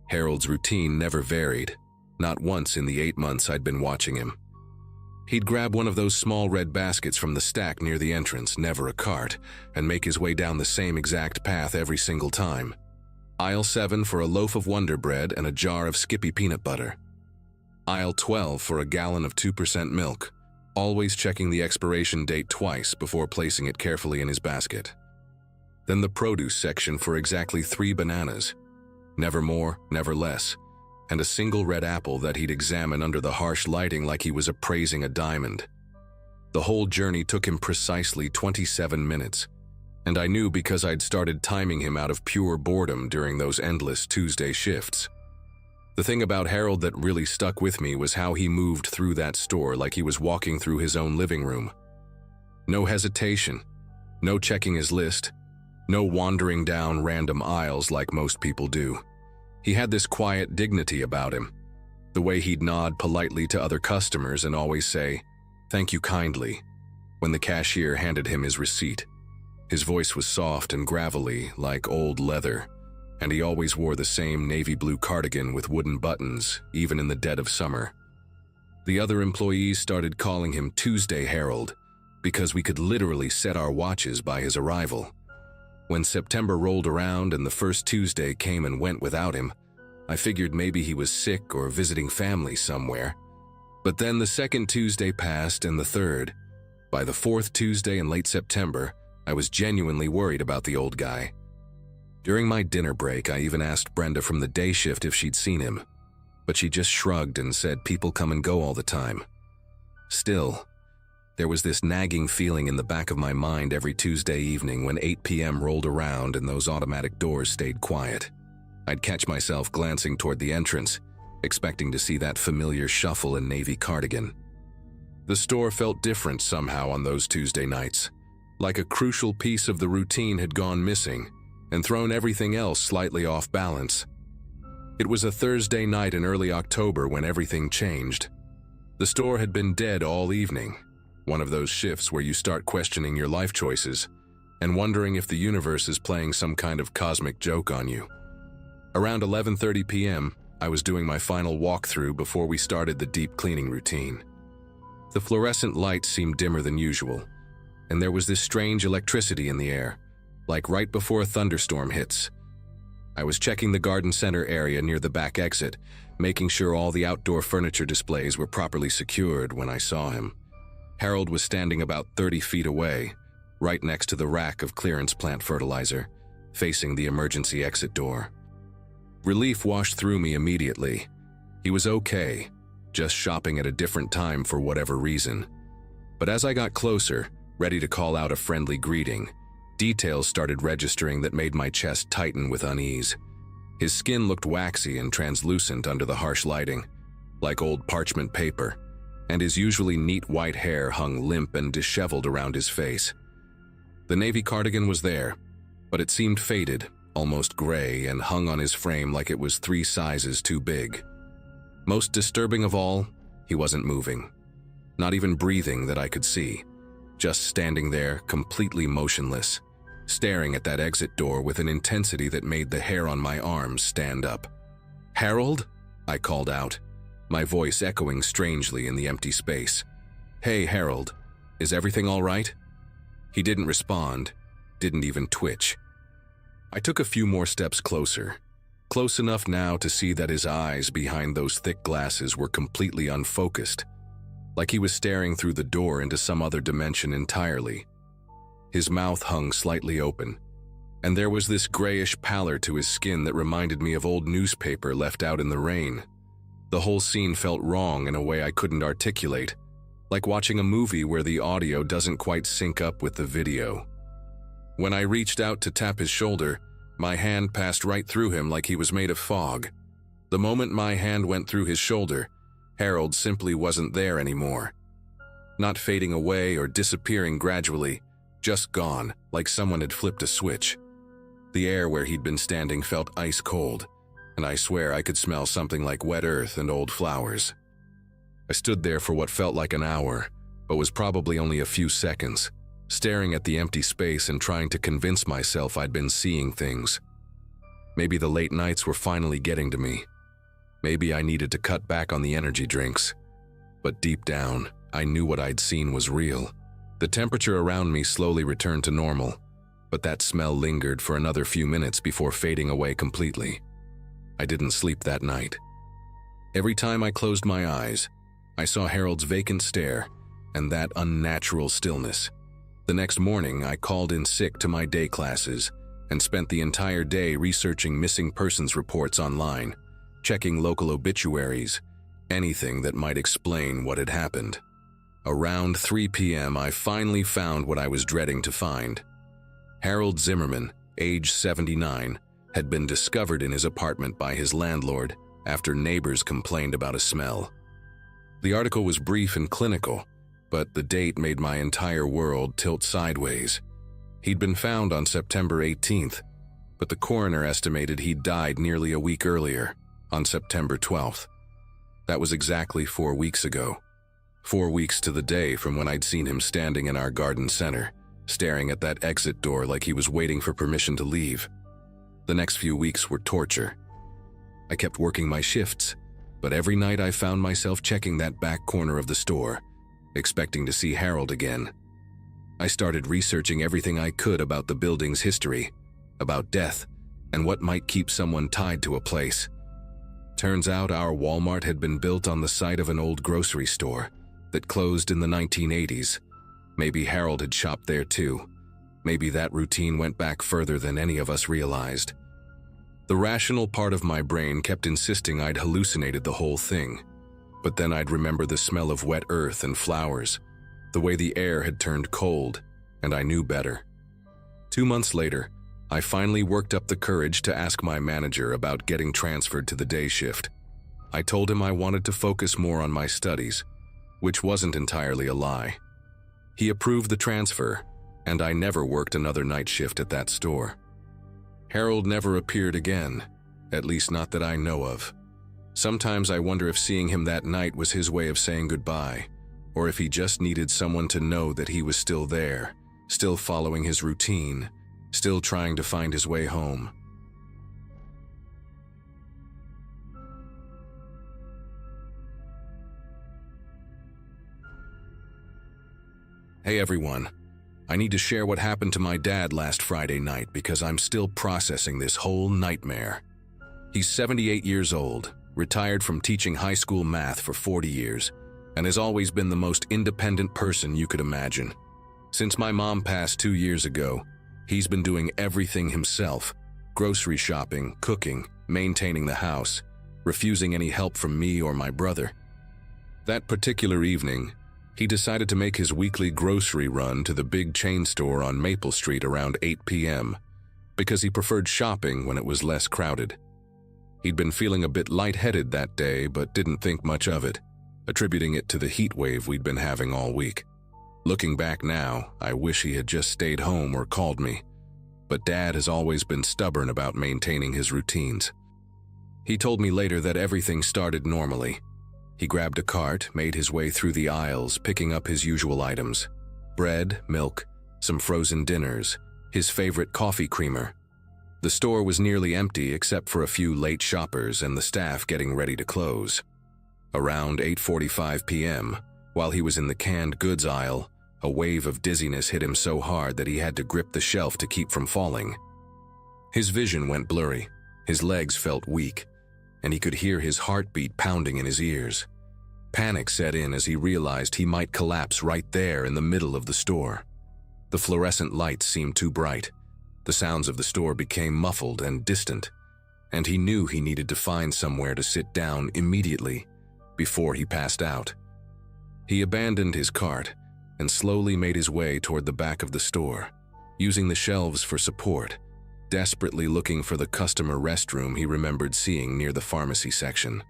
Harold's routine never varied, not once in the 8 months I'd been watching him. He'd grab one of those small red baskets from the stack near the entrance, never a cart, and make his way down the same exact path every single time. Aisle 7 for a loaf of Wonder Bread and a jar of Skippy peanut butter. Aisle 12 for a gallon of 2% milk, always checking the expiration date twice before placing it carefully in his basket. Then the produce section for exactly 3 bananas, never more, never less, and a single red apple that he'd examine under the harsh lighting like he was appraising a diamond. The whole journey took him precisely 27 minutes, and I knew because I'd started timing him out of pure boredom during those endless Tuesday shifts. The thing about Harold that really stuck with me was how he moved through that store like he was walking through his own living room. No hesitation, no checking his list, no wandering down random aisles like most people do. He had this quiet dignity about him, the way he'd nod politely to other customers and always say, "Thank you kindly," when the cashier handed him his receipt. His voice was soft and gravelly, like old leather, and he always wore the same navy blue cardigan with wooden buttons, even in the dead of summer. The other employees started calling him Tuesday Harold, because we could literally set our watches by his arrival. When September rolled around and the first Tuesday came and went without him, I figured maybe he was sick or visiting family somewhere. But then the second Tuesday passed and the third. By the fourth Tuesday in late September, I was genuinely worried about the old guy. During my dinner break, I even asked Brenda from the day shift if she'd seen him, but she just shrugged and said people come and go all the time. Still, there was this nagging feeling in the back of my mind every Tuesday evening when 8 p.m. rolled around and those automatic doors stayed quiet. I'd catch myself glancing toward the entrance, expecting to see that familiar shuffle and navy cardigan. The store felt different somehow on those Tuesday nights, like a crucial piece of the routine had gone missing and thrown everything else slightly off balance. It was a Thursday night in early October when everything changed. The store had been dead all evening, one of those shifts where you start questioning your life choices and wondering if the universe is playing some kind of cosmic joke on you. Around 11:30 p.m., I was doing my final walkthrough before we started the deep cleaning routine. The fluorescent lights seemed dimmer than usual, and there was this strange electricity in the air, like right before a thunderstorm hits. I was checking the garden center area near the back exit, making sure all the outdoor furniture displays were properly secured when I saw him. Harold was standing about 30 feet away, right next to the rack of clearance plant fertilizer, facing the emergency exit door. Relief washed through me immediately. He was okay, just shopping at a different time for whatever reason. But as I got closer, ready to call out a friendly greeting, details started registering that made my chest tighten with unease. His skin looked waxy and translucent under the harsh lighting, like old parchment paper, and his usually neat white hair hung limp and disheveled around his face. The navy cardigan was there, but it seemed faded, almost gray, and hung on his frame like it was 3 sizes too big. Most disturbing of all, he wasn't moving. Not even breathing that I could see. Just standing there, completely motionless, staring at that exit door with an intensity that made the hair on my arms stand up. "Harold?" I called out, my voice echoing strangely in the empty space. "Hey, Harold, is everything all right?" He didn't respond, didn't even twitch. I took a few more steps closer, close enough now to see that his eyes behind those thick glasses were completely unfocused, like he was staring through the door into some other dimension entirely. His mouth hung slightly open, and there was this grayish pallor to his skin that reminded me of old newspaper left out in the rain. The whole scene felt wrong in a way I couldn't articulate, like watching a movie where the audio doesn't quite sync up with the video. When I reached out to tap his shoulder, my hand passed right through him like he was made of fog. The moment my hand went through his shoulder, Harold simply wasn't there anymore. Not fading away or disappearing gradually, just gone, like someone had flipped a switch. The air where he'd been standing felt ice cold, and I swear I could smell something like wet earth and old flowers. I stood there for what felt like an hour, but was probably only a few seconds, staring at the empty space and trying to convince myself I'd been seeing things. Maybe the late nights were finally getting to me. Maybe I needed to cut back on the energy drinks. But deep down, I knew what I'd seen was real. The temperature around me slowly returned to normal, but that smell lingered for another few minutes before fading away completely. I didn't sleep that night. Every time I closed my eyes, I saw Harold's vacant stare and that unnatural stillness. The next morning, I called in sick to my day classes and spent the entire day researching missing persons reports online, checking local obituaries, anything that might explain what had happened. Around 3 p.m., I finally found what I was dreading to find. Harold Zimmerman, age 79, had been discovered in his apartment by his landlord after neighbors complained about a smell. The article was brief and clinical, but the date made my entire world tilt sideways. He'd been found on September 18th, but the coroner estimated he'd died nearly a week earlier, on September 12th. That was exactly 4 weeks ago. 4 weeks to the day from when I'd seen him standing in our garden center, staring at that exit door like he was waiting for permission to leave. The next few weeks were torture. I kept working my shifts, but every night I found myself checking that back corner of the store, expecting to see Harold again. I started researching everything I could about the building's history, about death, and what might keep someone tied to a place. Turns out our Walmart had been built on the site of an old grocery store that closed in the 1980s. Maybe Harold had shopped there too. Maybe that routine went back further than any of us realized. The rational part of my brain kept insisting I'd hallucinated the whole thing. But then I'd remember the smell of wet earth and flowers, the way the air had turned cold, and I knew better. 2 months later, I finally worked up the courage to ask my manager about getting transferred to the day shift. I told him I wanted to focus more on my studies, which wasn't entirely a lie. He approved the transfer, and I never worked another night shift at that store. Harold never appeared again, at least not that I know of. Sometimes I wonder if seeing him that night was his way of saying goodbye, or if he just needed someone to know that he was still there, still following his routine, still trying to find his way home. Hey everyone, I need to share what happened to my dad last Friday night because I'm still processing this whole nightmare. He's 78 years old, retired from teaching high school math for 40 years, and has always been the most independent person you could imagine. Since my mom passed 2 years ago, he's been doing everything himself: grocery shopping, cooking, maintaining the house, refusing any help from me or my brother. That particular evening, he decided to make his weekly grocery run to the big chain store on Maple Street around 8 p.m. because he preferred shopping when it was less crowded. He'd been feeling a bit lightheaded that day but didn't think much of it, attributing it to the heat wave we'd been having all week. Looking back now, I wish he had just stayed home or called me, but Dad has always been stubborn about maintaining his routines. He told me later that everything started normally. He grabbed a cart, made his way through the aisles, picking up his usual items: bread, milk, some frozen dinners, his favorite coffee creamer. The store was nearly empty except for a few late shoppers and the staff getting ready to close. Around 8:45 p.m., while he was in the canned goods aisle, a wave of dizziness hit him so hard that he had to grip the shelf to keep from falling. His vision went blurry, his legs felt weak, and he could hear his heartbeat pounding in his ears. Panic set in as he realized he might collapse right there in the middle of the store. The fluorescent lights seemed too bright. The sounds of the store became muffled and distant, and he knew he needed to find somewhere to sit down immediately before he passed out. He abandoned his cart and slowly made his way toward the back of the store, using the shelves for support, desperately looking for the customer restroom he remembered seeing near the pharmacy section.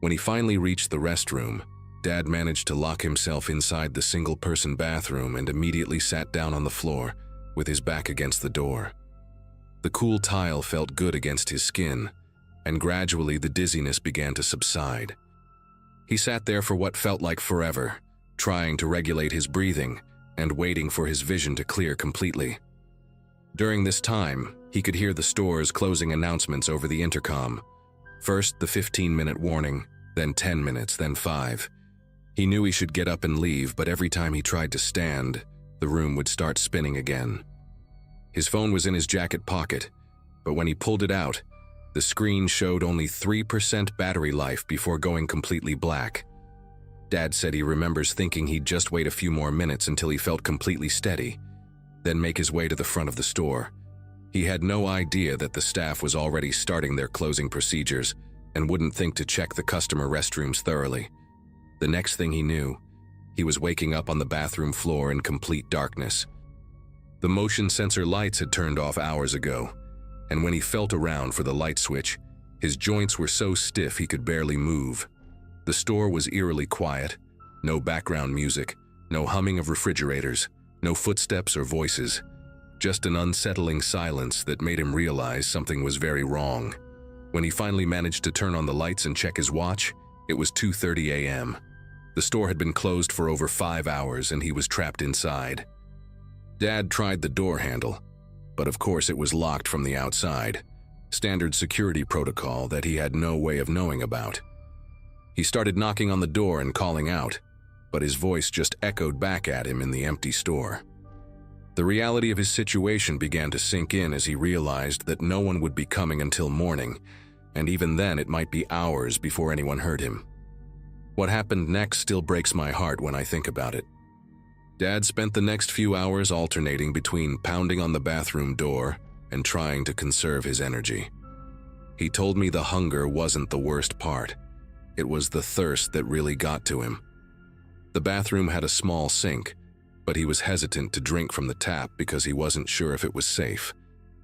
When he finally reached the restroom, Dad managed to lock himself inside the single-person bathroom and immediately sat down on the floor with his back against the door. The cool tile felt good against his skin, and gradually the dizziness began to subside. He sat there for what felt like forever, trying to regulate his breathing and waiting for his vision to clear completely. During this time, he could hear the store's closing announcements over the intercom. First, the 15-minute warning, then 10 minutes, then 5. He knew he should get up and leave, but every time he tried to stand, the room would start spinning again. His phone was in his jacket pocket, but when he pulled it out, the screen showed only 3% battery life before going completely black. Dad said he remembers thinking he'd just wait a few more minutes until he felt completely steady, then make his way to the front of the store. He had no idea that the staff was already starting their closing procedures and wouldn't think to check the customer restrooms thoroughly. The next thing he knew, he was waking up on the bathroom floor in complete darkness. The motion sensor lights had turned off hours ago, and when he felt around for the light switch, his joints were so stiff he could barely move. The store was eerily quiet, no background music, no humming of refrigerators, no footsteps or voices, just an unsettling silence that made him realize something was very wrong. When he finally managed to turn on the lights and check his watch, it was 2:30 a.m. The store had been closed for over 5 hours and he was trapped inside. Dad tried the door handle, but of course it was locked from the outside, standard security protocol that he had no way of knowing about. He started knocking on the door and calling out, but his voice just echoed back at him in the empty store. The reality of his situation began to sink in as he realized that no one would be coming until morning, and even then it might be hours before anyone heard him. What happened next still breaks my heart when I think about it. Dad spent the next few hours alternating between pounding on the bathroom door and trying to conserve his energy. He told me the hunger wasn't the worst part. It was the thirst that really got to him. The bathroom had a small sink, but he was hesitant to drink from the tap because he wasn't sure if it was safe,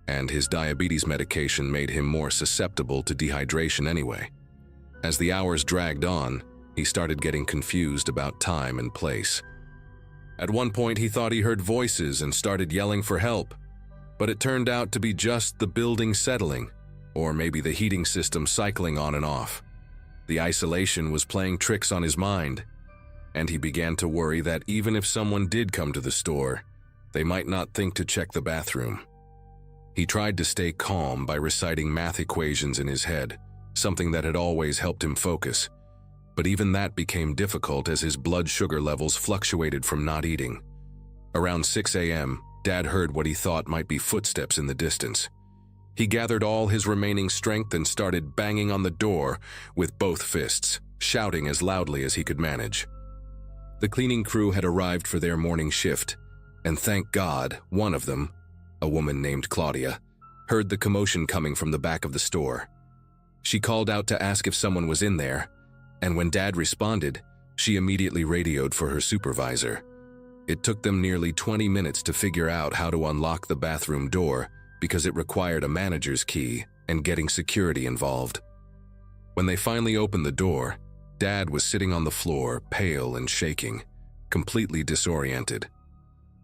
and his diabetes medication made him more susceptible to dehydration anyway. As the hours dragged on, he started getting confused about time and place. At one point, he thought he heard voices and started yelling for help, but it turned out to be just the building settling, or maybe the heating system cycling on and off. The isolation was playing tricks on his mind, and he began to worry that even if someone did come to the store, they might not think to check the bathroom. He tried to stay calm by reciting math equations in his head, something that had always helped him focus. But even that became difficult as his blood sugar levels fluctuated from not eating. Around 6 a.m., Dad heard what he thought might be footsteps in the distance. He gathered all his remaining strength and started banging on the door with both fists, shouting as loudly as he could manage. The cleaning crew had arrived for their morning shift, and thank God, one of them, a woman named Claudia, heard the commotion coming from the back of the store. She called out to ask if someone was in there, and when Dad responded, she immediately radioed for her supervisor. It took them nearly 20 minutes to figure out how to unlock the bathroom door because it required a manager's key and getting security involved. When they finally opened the door, Dad was sitting on the floor, pale and shaking, completely disoriented.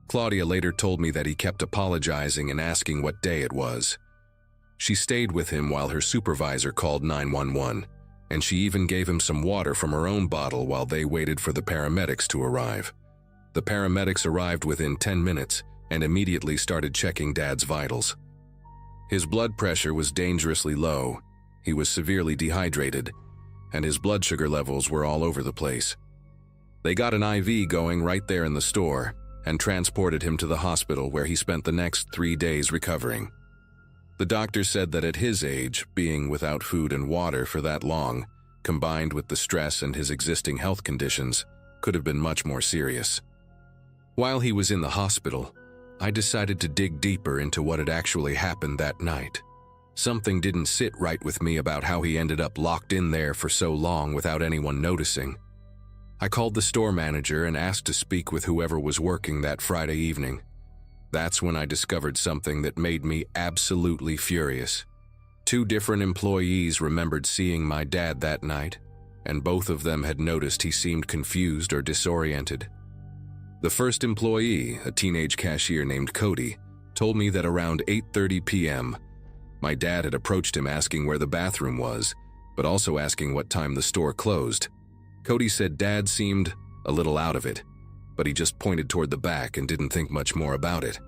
Claudia later told me that he kept apologizing and asking what day it was. She stayed with him while her supervisor called 911, and she even gave him some water from her own bottle while they waited for the paramedics to arrive. The paramedics arrived within 10 minutes and immediately started checking Dad's vitals. His blood pressure was dangerously low, he was severely dehydrated, and his blood sugar levels were all over the place. They got an IV going right there in the store and transported him to the hospital where he spent the next 3 days recovering. The doctor said that at his age, being without food and water for that long, combined with the stress and his existing health conditions, could have been much more serious. While he was in the hospital, I decided to dig deeper into what had actually happened that night. Something didn't sit right with me about how he ended up locked in there for so long without anyone noticing. I called the store manager and asked to speak with whoever was working that Friday evening. That's when I discovered something that made me absolutely furious. 2 different employees remembered seeing my dad that night, and both of them had noticed he seemed confused or disoriented. The first employee, a teenage cashier named Cody, told me that around 8:30 p.m., my dad had approached him asking where the bathroom was, but also asking what time the store closed. Cody said Dad seemed a little out of it, but he just pointed toward the back and didn't think much more about it.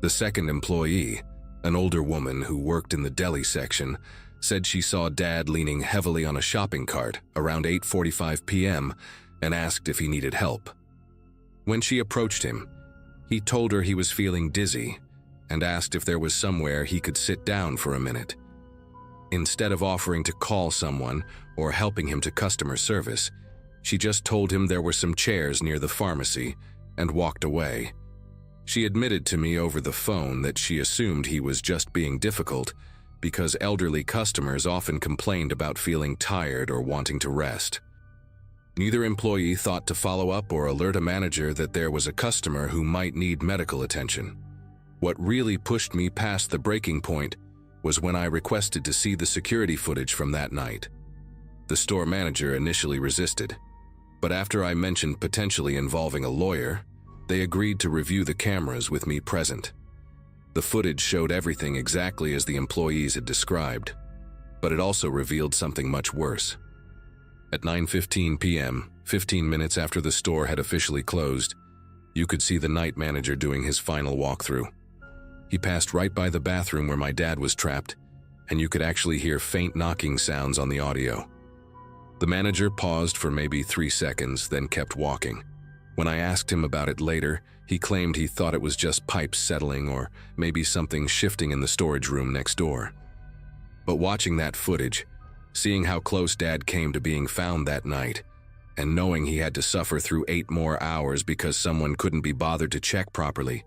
The second employee, an older woman who worked in the deli section, said she saw Dad leaning heavily on a shopping cart around 8:45 p.m. and asked if he needed help. When she approached him, he told her he was feeling dizzy and asked if there was somewhere he could sit down for a minute. Instead of offering to call someone or helping him to customer service, she just told him there were some chairs near the pharmacy and walked away. She admitted to me over the phone that she assumed he was just being difficult because elderly customers often complained about feeling tired or wanting to rest. Neither employee thought to follow up or alert a manager that there was a customer who might need medical attention. What really pushed me past the breaking point was when I requested to see the security footage from that night. The store manager initially resisted, but after I mentioned potentially involving a lawyer, they agreed to review the cameras with me present. The footage showed everything exactly as the employees had described, but it also revealed something much worse. At 9:15 p.m., 15 minutes after the store had officially closed, you could see the night manager doing his final walkthrough. He passed right by the bathroom where my dad was trapped, and you could actually hear faint knocking sounds on the audio. The manager paused for maybe 3 seconds, then kept walking. When I asked him about it later, he claimed he thought it was just pipes settling or maybe something shifting in the storage room next door. But watching that footage, seeing how close Dad came to being found that night, and knowing he had to suffer through 8 more hours because someone couldn't be bothered to check properly,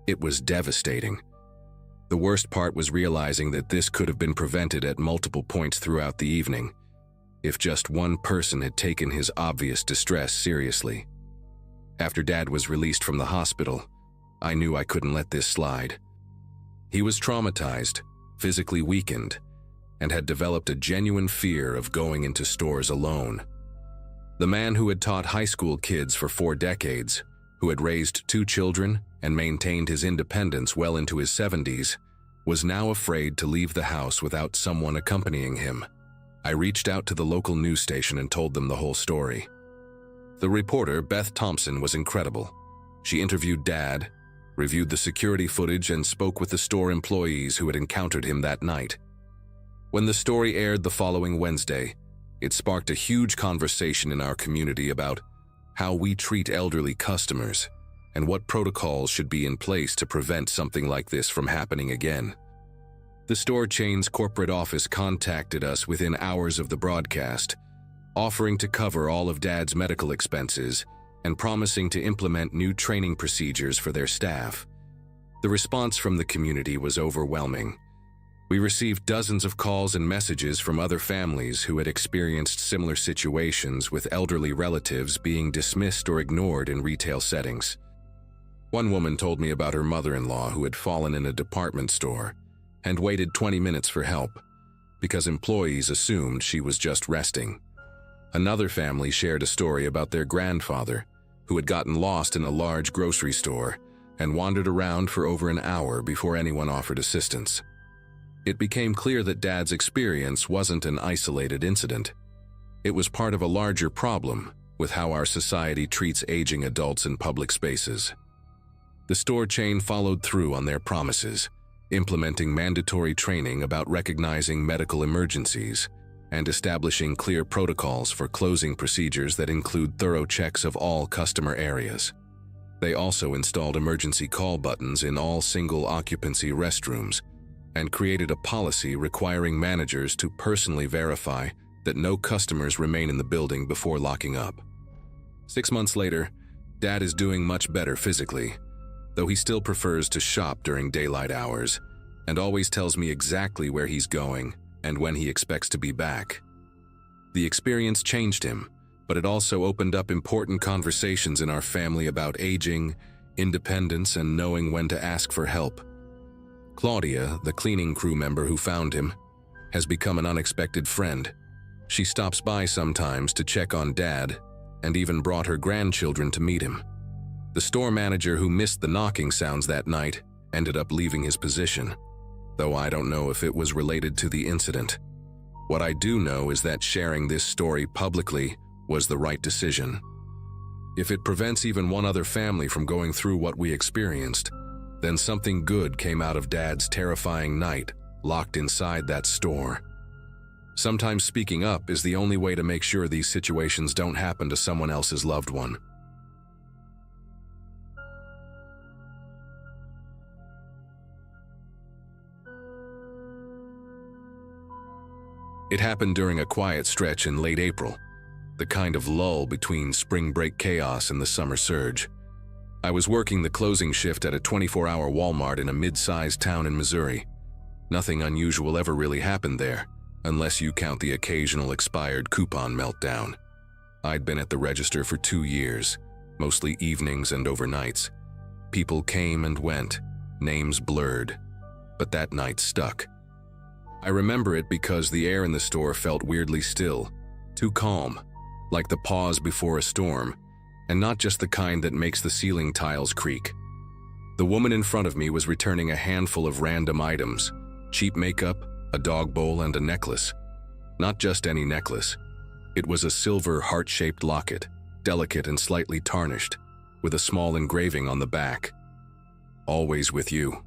it was devastating. The worst part was realizing that this could have been prevented at multiple points throughout the evening. if just one person had taken his obvious distress seriously. After Dad was released from the hospital, I knew I couldn't let this slide. He was traumatized, physically weakened, and had developed a genuine fear of going into stores alone. The man who had taught high school kids for 4 decades, who had raised 2 children and maintained his independence well into his 70s, was now afraid to leave the house without someone accompanying him. I reached out to the local news station and told them the whole story. The reporter, Beth Thompson, was incredible. She interviewed Dad, reviewed the security footage, and spoke with the store employees who had encountered him that night. When the story aired the following Wednesday, it sparked a huge conversation in our community about how we treat elderly customers and what protocols should be in place to prevent something like this from happening again. The store chain's corporate office contacted us within hours of the broadcast, offering to cover all of Dad's medical expenses and promising to implement new training procedures for their staff. The response from the community was overwhelming. We received dozens of calls and messages from other families who had experienced similar situations with elderly relatives being dismissed or ignored in retail settings. One woman told me about her mother-in-law who had fallen in a department store and waited 20 minutes for help because employees assumed she was just resting. Another family shared a story about their grandfather who had gotten lost in a large grocery store and wandered around for over an hour before anyone offered assistance. It became clear that Dad's experience wasn't an isolated incident. It was part of a larger problem with how our society treats aging adults in public spaces. The store chain followed through on their promises, implementing mandatory training about recognizing medical emergencies and establishing clear protocols for closing procedures that include thorough checks of all customer areas. They also installed emergency call buttons in all single-occupancy restrooms and created a policy requiring managers to personally verify that no customers remain in the building before locking up. 6 months later, Dad is doing much better physically, though he still prefers to shop during daylight hours and always tells me exactly where he's going and when he expects to be back. The experience changed him, but it also opened up important conversations in our family about aging, independence, and knowing when to ask for help. Claudia, the cleaning crew member who found him, has become an unexpected friend. She stops by sometimes to check on Dad and even brought her grandchildren to meet him. The store manager who missed the knocking sounds that night ended up leaving his position, though I don't know if it was related to the incident. What I do know is that sharing this story publicly was the right decision. If it prevents even one other family from going through what we experienced, then something good came out of Dad's terrifying night locked inside that store. Sometimes speaking up is the only way to make sure these situations don't happen to someone else's loved one. It happened during a quiet stretch in late April, the kind of lull between spring break chaos and the summer surge. I was working the closing shift at a 24-hour Walmart in a mid-sized town in Missouri. Nothing unusual ever really happened there, unless you count the occasional expired coupon meltdown. I'd been at the register for 2 years, mostly evenings and overnights. People came and went, names blurred, but that night stuck. I remember it because the air in the store felt weirdly still, too calm, like the pause before a storm, and not just the kind that makes the ceiling tiles creak. The woman in front of me was returning a handful of random items: cheap makeup, a dog bowl, and a necklace. Not just any necklace. It was a silver heart-shaped locket, delicate and slightly tarnished, with a small engraving on the back. "Always with you."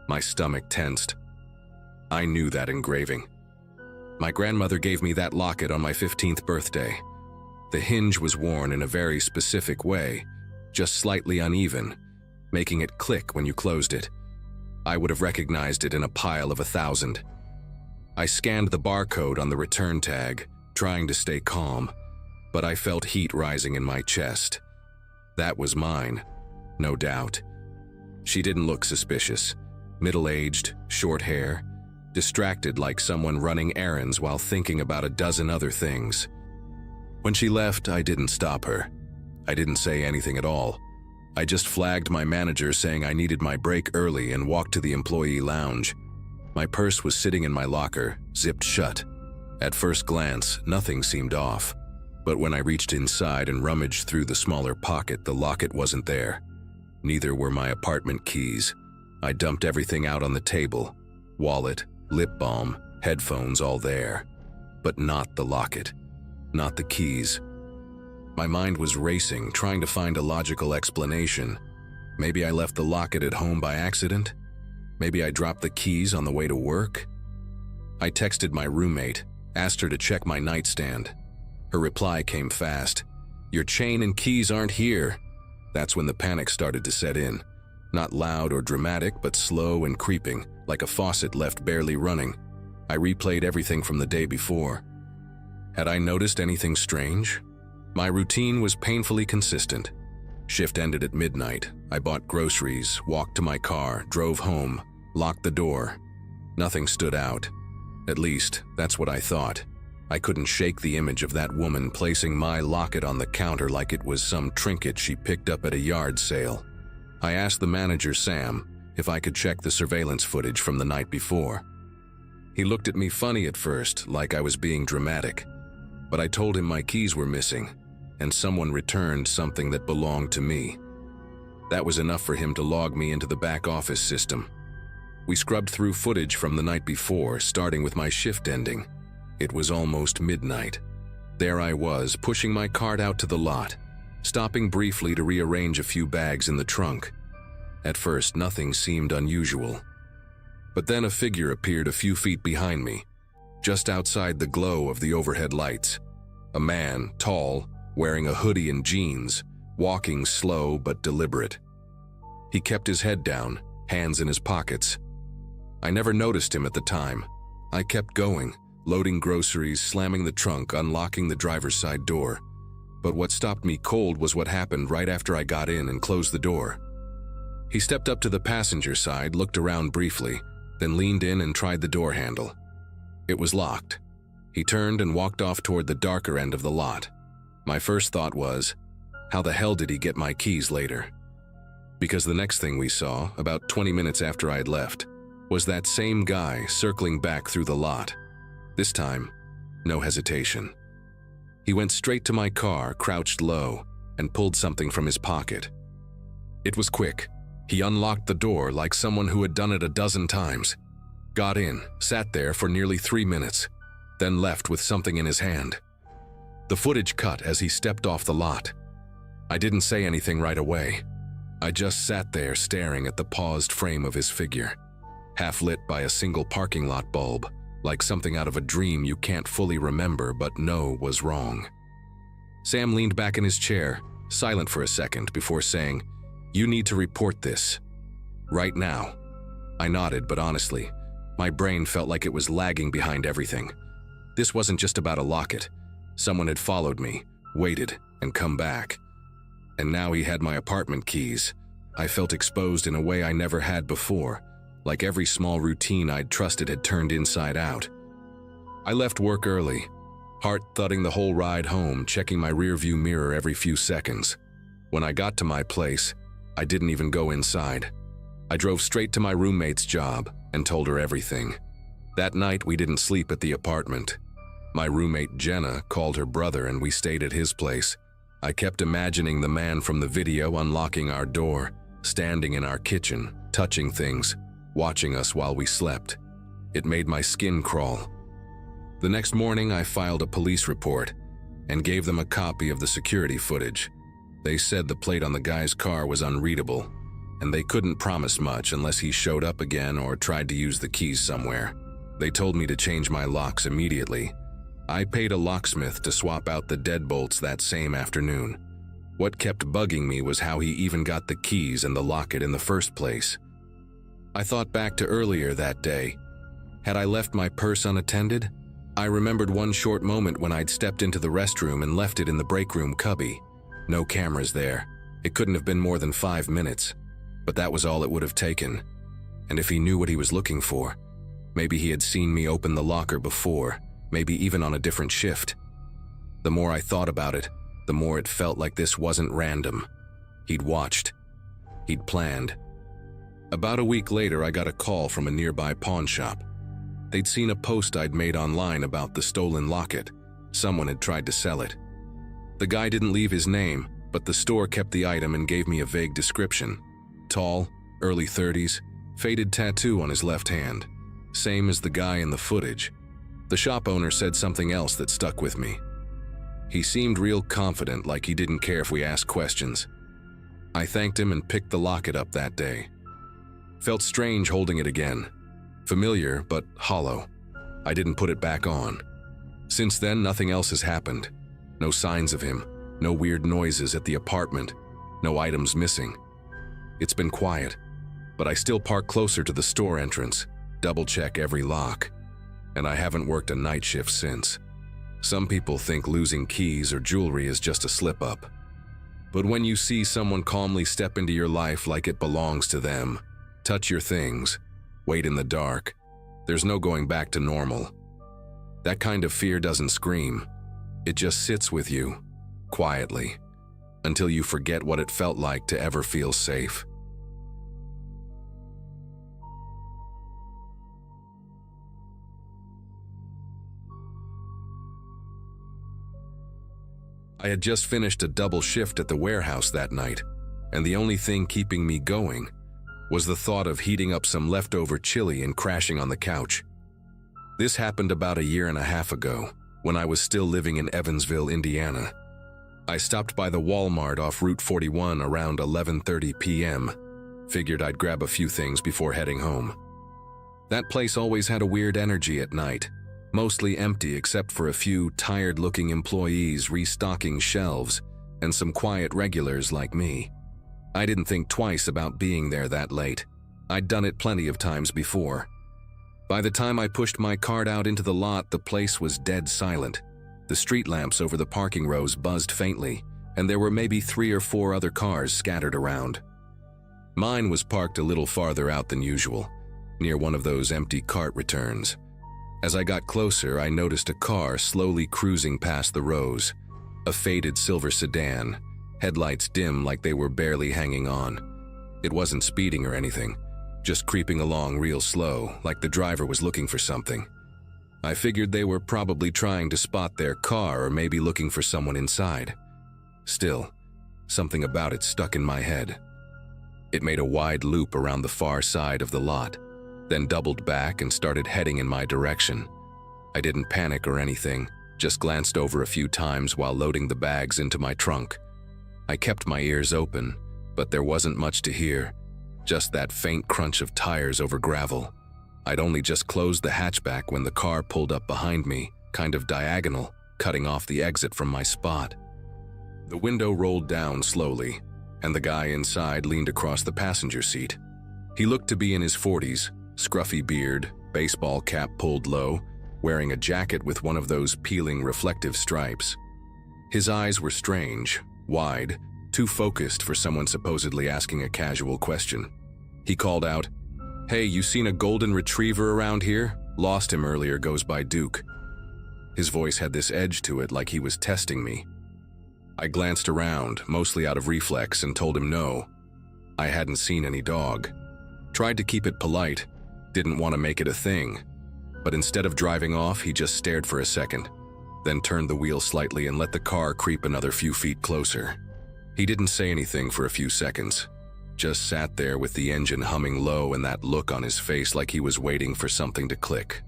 My stomach tensed. I knew that engraving. My grandmother gave me that locket on my 15th birthday. The hinge was worn in a very specific way, just slightly uneven, making it click when you closed it. I would have recognized it in a pile of 1,000. I scanned the barcode on the return tag, trying to stay calm, but I felt heat rising in my chest. That was mine, no doubt. She didn't look suspicious. Middle-aged, short hair, distracted like someone running errands while thinking about a dozen other things. When she left, I didn't stop her. I didn't say anything at all. I just flagged my manager saying I needed my break early and walked to the employee lounge. My purse was sitting in my locker, zipped shut. At first glance, nothing seemed off. But when I reached inside and rummaged through the smaller pocket, the locket wasn't there. Neither were my apartment keys. I dumped everything out on the table. Wallet, lip balm, headphones, all there. But not the locket. Not the keys. My mind was racing, trying to find a logical explanation. Maybe I left the locket at home by accident? Maybe I dropped the keys on the way to work? I texted my roommate, asked her to check my nightstand. Her reply came fast. "Your chain and keys aren't here." That's when the panic started to set in. Not loud or dramatic, but slow and creeping, like a faucet left barely running. I replayed everything from the day before. Had I noticed anything strange? My routine was painfully consistent. Shift ended at midnight. I bought groceries, walked to my car, drove home, locked the door. Nothing stood out. At least, that's what I thought. I couldn't shake the image of that woman placing my locket on the counter like it was some trinket she picked up at a yard sale. I asked the manager, Sam, if I could check the surveillance footage from the night before. He looked at me funny at first, like I was being dramatic. But I told him my keys were missing, and someone returned something that belonged to me. That was enough for him to log me into the back office system. We scrubbed through footage from the night before, starting with my shift ending. It was almost midnight. There I was, pushing my cart out to the lot, stopping briefly to rearrange a few bags in the trunk. At first, nothing seemed unusual. But then a figure appeared a few feet behind me, just outside the glow of the overhead lights. A man, tall, wearing a hoodie and jeans, walking slow but deliberate. He kept his head down, hands in his pockets. I never noticed him at the time. I kept going, loading groceries, slamming the trunk, unlocking the driver's side door. But what stopped me cold was what happened right after I got in and closed the door. He stepped up to the passenger side, looked around briefly, then leaned in and tried the door handle. It was locked. He turned and walked off toward the darker end of the lot. My first thought was, how the hell did he get my keys later? Because the next thing we saw, about 20 minutes after I had left, was that same guy circling back through the lot. This time, no hesitation. He went straight to my car, crouched low, and pulled something from his pocket. It was quick. He unlocked the door like someone who had done it a dozen times. Got in, sat there for nearly 3 minutes, then left with something in his hand. The footage cut as he stepped off the lot. I didn't say anything right away. I just sat there staring at the paused frame of his figure, half lit by a single parking lot bulb, like something out of a dream you can't fully remember but know was wrong. Sam leaned back in his chair, silent for a second before saying, "You need to report this. Right now." I nodded, but honestly, my brain felt like it was lagging behind everything. This wasn't just about a locket. Someone had followed me, waited, and come back. And now he had my apartment keys. I felt exposed in a way I never had before, like every small routine I'd trusted had turned inside out. I left work early, heart thudding the whole ride home, checking my rearview mirror every few seconds. When I got to my place, I didn't even go inside. I drove straight to my roommate's job and told her everything. That night, we didn't sleep at the apartment. My roommate Jenna called her brother and we stayed at his place. I kept imagining the man from the video unlocking our door, standing in our kitchen, touching things, watching us while we slept. It made my skin crawl. The next morning, I filed a police report and gave them a copy of the security footage. They said the plate on the guy's car was unreadable, and they couldn't promise much unless he showed up again or tried to use the keys somewhere. They told me to change my locks immediately. I paid a locksmith to swap out the deadbolts that same afternoon. What kept bugging me was how he even got the keys and the locket in the first place. I thought back to earlier that day. Had I left my purse unattended? I remembered one short moment when I'd stepped into the restroom and left it in the break room cubby. No cameras there. It couldn't have been more than 5 minutes, but that was all it would have taken. And if he knew what he was looking for, Maybe he had seen me open the locker before, maybe even on a different shift. The more I thought about it, the more it felt like this wasn't random. He'd watched. He'd planned. About a week later, I got a call from a nearby pawn shop. They'd seen a post I'd made online about the stolen locket. Someone had tried to sell it. The guy didn't leave his name, but the store kept the item and gave me a vague description. Tall, early 30s, faded tattoo on his left hand. Same as the guy in the footage. The shop owner said something else that stuck with me. He seemed real confident, like he didn't care if we asked questions. I thanked him and picked the locket up that day. Felt strange holding it again. Familiar, but hollow. I didn't put it back on. Since then, nothing else has happened. No signs of him, no weird noises at the apartment, no items missing. It's been quiet, but I still park closer to the store entrance, double-check every lock, and I haven't worked a night shift since. Some people think losing keys or jewelry is just a slip-up. But when you see someone calmly step into your life like it belongs to them, touch your things, wait in the dark, there's no going back to normal. That kind of fear doesn't scream. It just sits with you, quietly, until you forget what it felt like to ever feel safe. I had just finished a double shift at the warehouse that night, and the only thing keeping me going was the thought of heating up some leftover chili and crashing on the couch. This happened about a year and a half ago, when I was still living in Evansville, Indiana. I stopped by the Walmart off Route 41 around 11:30 p.m. Figured I'd grab a few things before heading home. That place always had a weird energy at night, mostly empty except for a few tired-looking employees restocking shelves and some quiet regulars like me. I didn't think twice about being there that late. I'd done it plenty of times before. By the time I pushed my cart out into the lot, the place was dead silent. The street lamps over the parking rows buzzed faintly, and there were maybe 3 or 4 other cars scattered around. Mine was parked a little farther out than usual, near one of those empty cart returns. As I got closer, I noticed a car slowly cruising past the rows, a faded silver sedan, headlights dim like they were barely hanging on. It wasn't speeding or anything, just creeping along real slow, like the driver was looking for something. I figured they were probably trying to spot their car or maybe looking for someone inside. Still, something about it stuck in my head. It made a wide loop around the far side of the lot, then doubled back and started heading in my direction. I didn't panic or anything, just glanced over a few times while loading the bags into my trunk. I kept my ears open, but there wasn't much to hear, just that faint crunch of tires over gravel. I'd only just closed the hatchback when the car pulled up behind me, kind of diagonal, cutting off the exit from my spot. The window rolled down slowly, and the guy inside leaned across the passenger seat. He looked to be in his 40s, scruffy beard, baseball cap pulled low, wearing a jacket with one of those peeling reflective stripes. His eyes were strange, wide, too focused for someone supposedly asking a casual question. He called out, "Hey, you seen a golden retriever around here? Lost him earlier, goes by Duke." His voice had this edge to it like he was testing me. I glanced around, mostly out of reflex, and told him no. I hadn't seen any dog. Tried to keep it polite, didn't want to make it a thing. But instead of driving off, he just stared for a second, then turned the wheel slightly and let the car creep another few feet closer. He didn't say anything for a few seconds, just sat there with the engine humming low and that look on his face like he was waiting for something to click.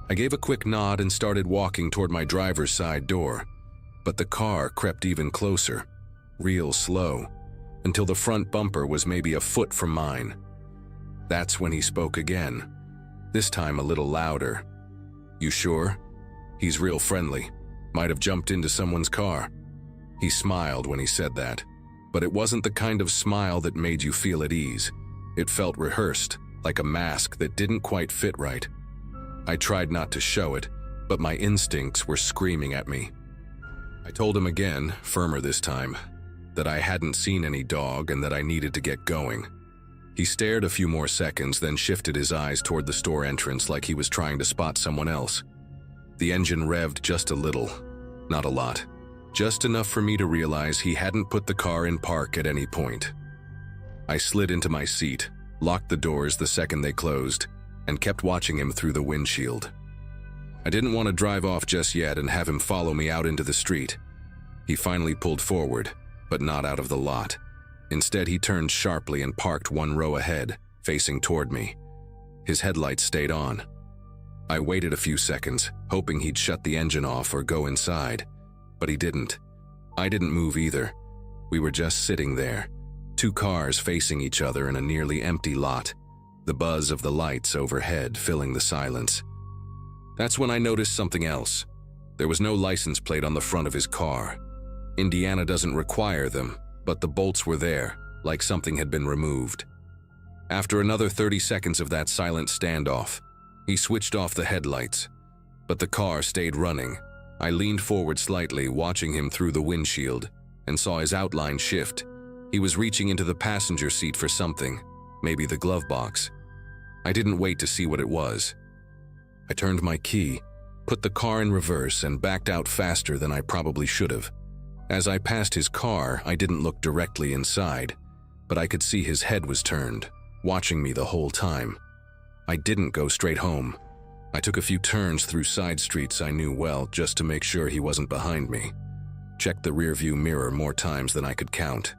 I gave a quick nod and started walking toward my driver's side door, but the car crept even closer, real slow, until the front bumper was maybe a foot from mine. That's when he spoke again, this time a little louder. "You sure? He's real friendly. Might have jumped into someone's car." He smiled when he said that, but it wasn't the kind of smile that made you feel at ease. It felt rehearsed, like a mask that didn't quite fit right. I tried not to show it, but my instincts were screaming at me. I told him again, firmer this time, that I hadn't seen any dog and that I needed to get going. He stared a few more seconds, then shifted his eyes toward the store entrance like he was trying to spot someone else. The engine revved just a little, not a lot, just enough for me to realize he hadn't put the car in park at any point. I slid into my seat, locked the doors the second they closed, and kept watching him through the windshield. I didn't want to drive off just yet and have him follow me out into the street. He finally pulled forward, but not out of the lot. Instead, he turned sharply and parked one row ahead, facing toward me. His headlights stayed on. I waited a few seconds, hoping he'd shut the engine off or go inside, but he didn't. I didn't move either. We were just sitting there, two cars facing each other in a nearly empty lot, the buzz of the lights overhead filling the silence. That's when I noticed something else. There was no license plate on the front of his car. Indiana doesn't require them, but the bolts were there, like something had been removed. After another 30 seconds of that silent standoff, he switched off the headlights, but the car stayed running. I leaned forward slightly, watching him through the windshield, and saw his outline shift. He was reaching into the passenger seat for something, maybe the glove box. I didn't wait to see what it was. I turned my key, put the car in reverse, and backed out faster than I probably should have. As I passed his car, I didn't look directly inside, but I could see his head was turned, watching me the whole time. I didn't go straight home. I took a few turns through side streets I knew well just to make sure he wasn't behind me. Checked the rearview mirror more times than I could count.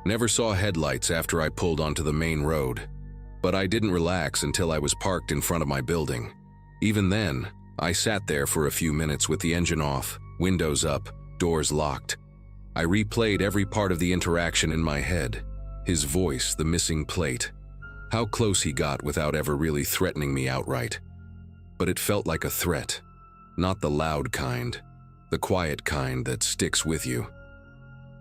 Never saw headlights after I pulled onto the main road, but I didn't relax until I was parked in front of my building. Even then, I sat there for a few minutes with the engine off, windows up, doors locked. I replayed every part of the interaction in my head. His voice, the missing plate. How close he got without ever really threatening me outright. But it felt like a threat. Not the loud kind. The quiet kind that sticks with you.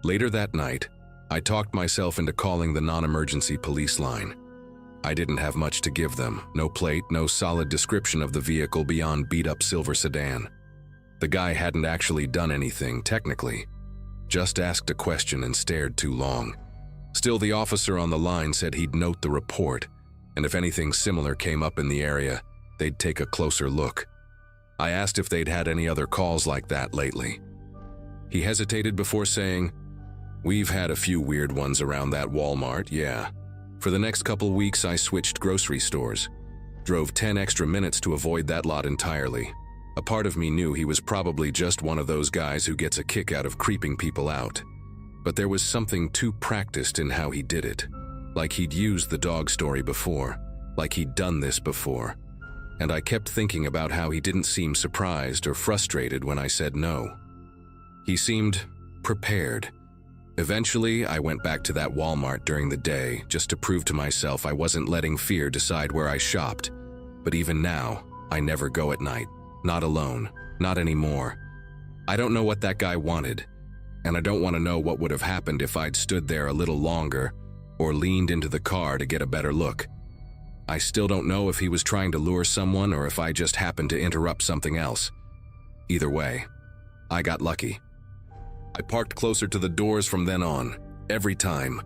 Later that night, I talked myself into calling the non-emergency police line. I didn't have much to give them. No plate, no solid description of the vehicle beyond beat-up silver sedan. The guy hadn't actually done anything, technically. Just asked a question and stared too long. Still, the officer on the line said he'd note the report, and if anything similar came up in the area, they'd take a closer look. I asked if they'd had any other calls like that lately. He hesitated before saying, "We've had a few weird ones around that Walmart, yeah. For the next couple weeks, I switched grocery stores. Drove 10 extra minutes to avoid that lot entirely. A part of me knew he was probably just one of those guys who gets a kick out of creeping people out. But there was something too practiced in how he did it. Like he'd used the dog story before. Like he'd done this before. And I kept thinking about how he didn't seem surprised or frustrated when I said no. He seemed prepared. Eventually, I went back to that Walmart during the day just to prove to myself I wasn't letting fear decide where I shopped. But even now, I never go at night. Not alone. Not anymore. I don't know what that guy wanted, and I don't want to know what would have happened if I'd stood there a little longer or leaned into the car to get a better look. I still don't know if he was trying to lure someone or if I just happened to interrupt something else. Either way, I got lucky. I parked closer to the doors from then on, every time.